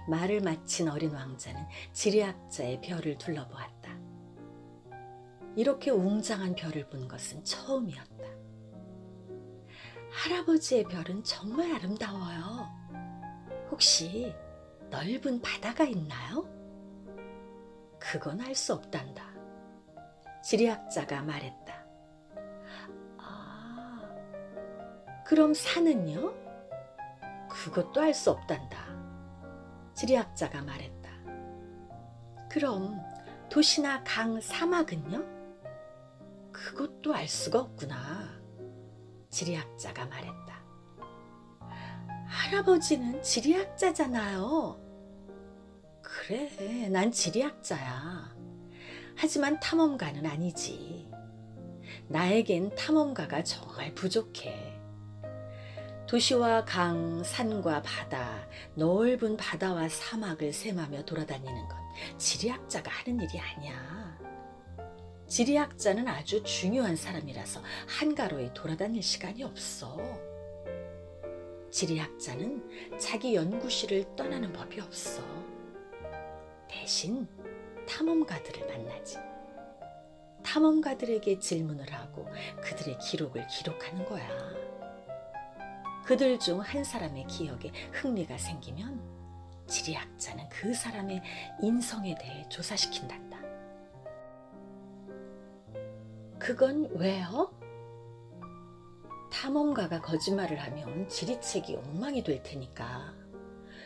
말을 마친 어린 왕자는 지리학자의 별을 둘러보았다. 이렇게 웅장한 별을 본 것은 처음이었다. 할아버지의 별은 정말 아름다워요. 혹시 넓은 바다가 있나요? 그건 알 수 없단다. 지리학자가 말했다. 아, 그럼 산은요? 그것도 알 수 없단다. 지리학자가 말했다. 그럼 도시나 강, 사막은요? 그것도 알 수가 없구나. 지리학자가 말했다. 할아버지는 지리학자잖아요. 그래, 난 지리학자야. 하지만 탐험가는 아니지. 나에겐 탐험가가 정말 부족해. 도시와 강, 산과 바다, 넓은 바다와 사막을 셈하며 돌아다니는 건 지리학자가 하는 일이 아니야. 지리학자는 아주 중요한 사람이라서 한가로이 돌아다닐 시간이 없어. 지리학자는 자기 연구실을 떠나는 법이 없어. 대신 탐험가들을 만나지. 탐험가들에게 질문을 하고 그들의 기록을 기록하는 거야. 그들 중 한 사람의 기억에 흥미가 생기면 지리학자는 그 사람의 인성에 대해 조사시킨단다. 그건 왜요? 탐험가가 거짓말을 하면 지리책이 엉망이 될 테니까.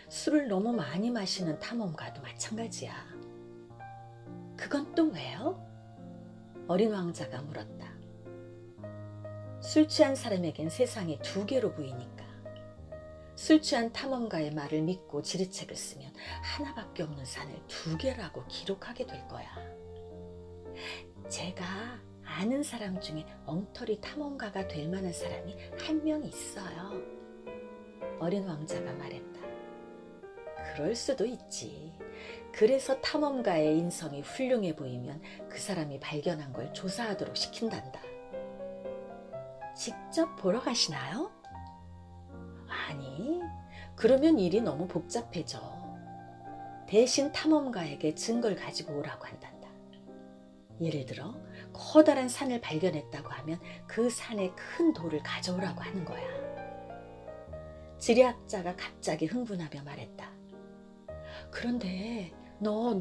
술을 너무 많이 마시는 탐험가도 마찬가지야. 그건 또 왜요? 어린 왕자가 물었다. 술 취한 사람에겐 세상이 두 개로 보이니까. 술 취한 탐험가의 말을 믿고 지리책을 쓰면 하나밖에 없는 산을 두 개라고 기록하게 될 거야. 제가 아는 사람 중에 엉터리 탐험가가 될 만한 사람이 한 명 있어요. 어린 왕자가 말했다. 그럴 수도 있지. 그래서 탐험가의 인성이 훌륭해 보이면 그 사람이 발견한 걸 조사하도록 시킨단다. 직접 보러 가시나요? 아니, 그러면 일이 너무 복잡해져. 대신 탐험가에게 증거를 가지고 오라고 한단다. 예를 들어 커다란 산을 발견했다고 하면 그 산에 큰 돌을 가져오라고 하는 거야. 지리학자가 갑자기 흥분하며 말했다. 그런데 넌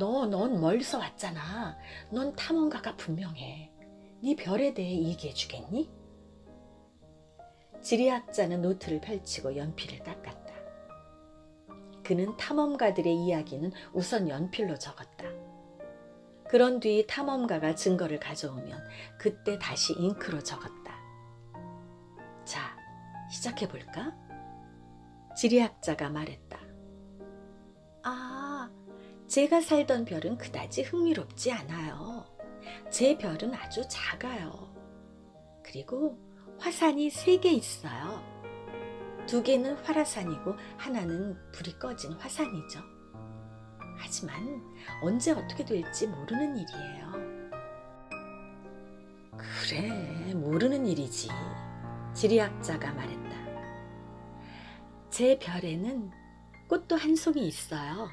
멀리서 왔잖아. 넌 탐험가가 분명해. 네 별에 대해 얘기해 주겠니? 지리학자는 노트를 펼치고 연필을 깎았다. 그는 탐험가들의 이야기는 우선 연필로 적었다. 그런 뒤 탐험가가 증거를 가져오면 그때 다시 잉크로 적었다. 자, 시작해볼까? 지리학자가 말했다. 아, 제가 살던 별은 그다지 흥미롭지 않아요. 제 별은 아주 작아요. 그리고 화산이 3개 있어요. 2개는 활화산이고 하나는 불이 꺼진 화산이죠. 하지만 언제 어떻게 될지 모르는 일이에요. 그래, 모르는 일이지. 지리학자가 말했다. 제 별에는 꽃도 한 송이 있어요.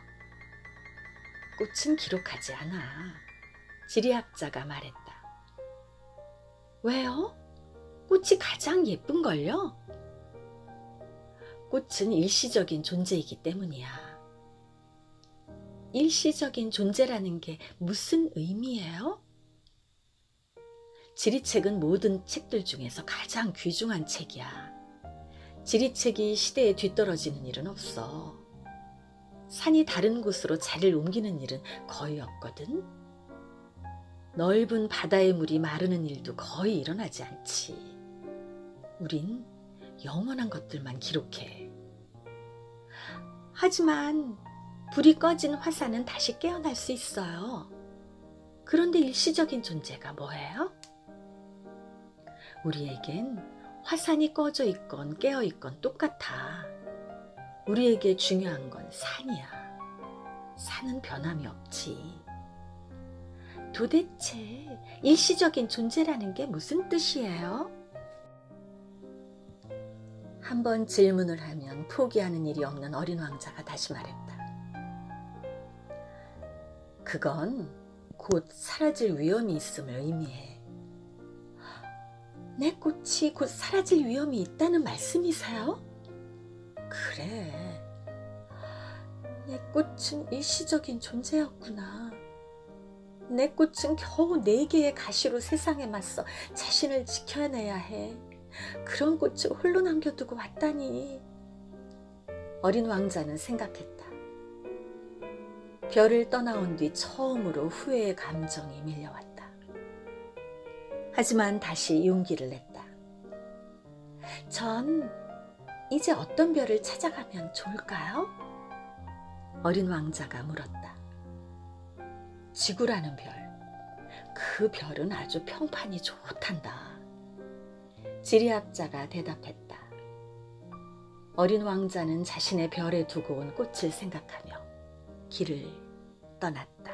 꽃은 기록하지 않아. 지리학자가 말했다. 왜요? 꽃이 가장 예쁜걸요? 꽃은 일시적인 존재이기 때문이야. 일시적인 존재라는 게 무슨 의미예요? 지리책은 모든 책들 중에서 가장 귀중한 책이야. 지리책이 시대에 뒤떨어지는 일은 없어. 산이 다른 곳으로 자리를 옮기는 일은 거의 없거든. 넓은 바다의 물이 마르는 일도 거의 일어나지 않지. 우린 영원한 것들만 기록해. 하지만 불이 꺼진 화산은 다시 깨어날 수 있어요. 그런데 일시적인 존재가 뭐예요? 우리에겐 화산이 꺼져 있건 깨어 있건 똑같아. 우리에게 중요한 건 산이야. 산은 변함이 없지. 도대체 일시적인 존재라는 게 무슨 뜻이에요? 한번 질문을 하면 포기하는 일이 없는 어린 왕자가 다시 말했다. 그건 곧 사라질 위험이 있음을 의미해. 내 꽃이 곧 사라질 위험이 있다는 말씀이세요? 그래. 내 꽃은 일시적인 존재였구나. 내 꽃은 겨우 4개의 가시로 세상에 맞서 자신을 지켜내야 해. 그런 꽃을 홀로 남겨두고 왔다니. 어린 왕자는 생각했다. 별을 떠나온 뒤 처음으로 후회의 감정이 밀려왔다. 하지만 다시 용기를 냈다. 전 이제 어떤 별을 찾아가면 좋을까요? 어린 왕자가 물었다. 지구라는 별. 그 별은 아주 평판이 좋단다. 지리학자가 대답했다. 어린 왕자는 자신의 별에 두고 온 꽃을 생각하며 길을 떠났다.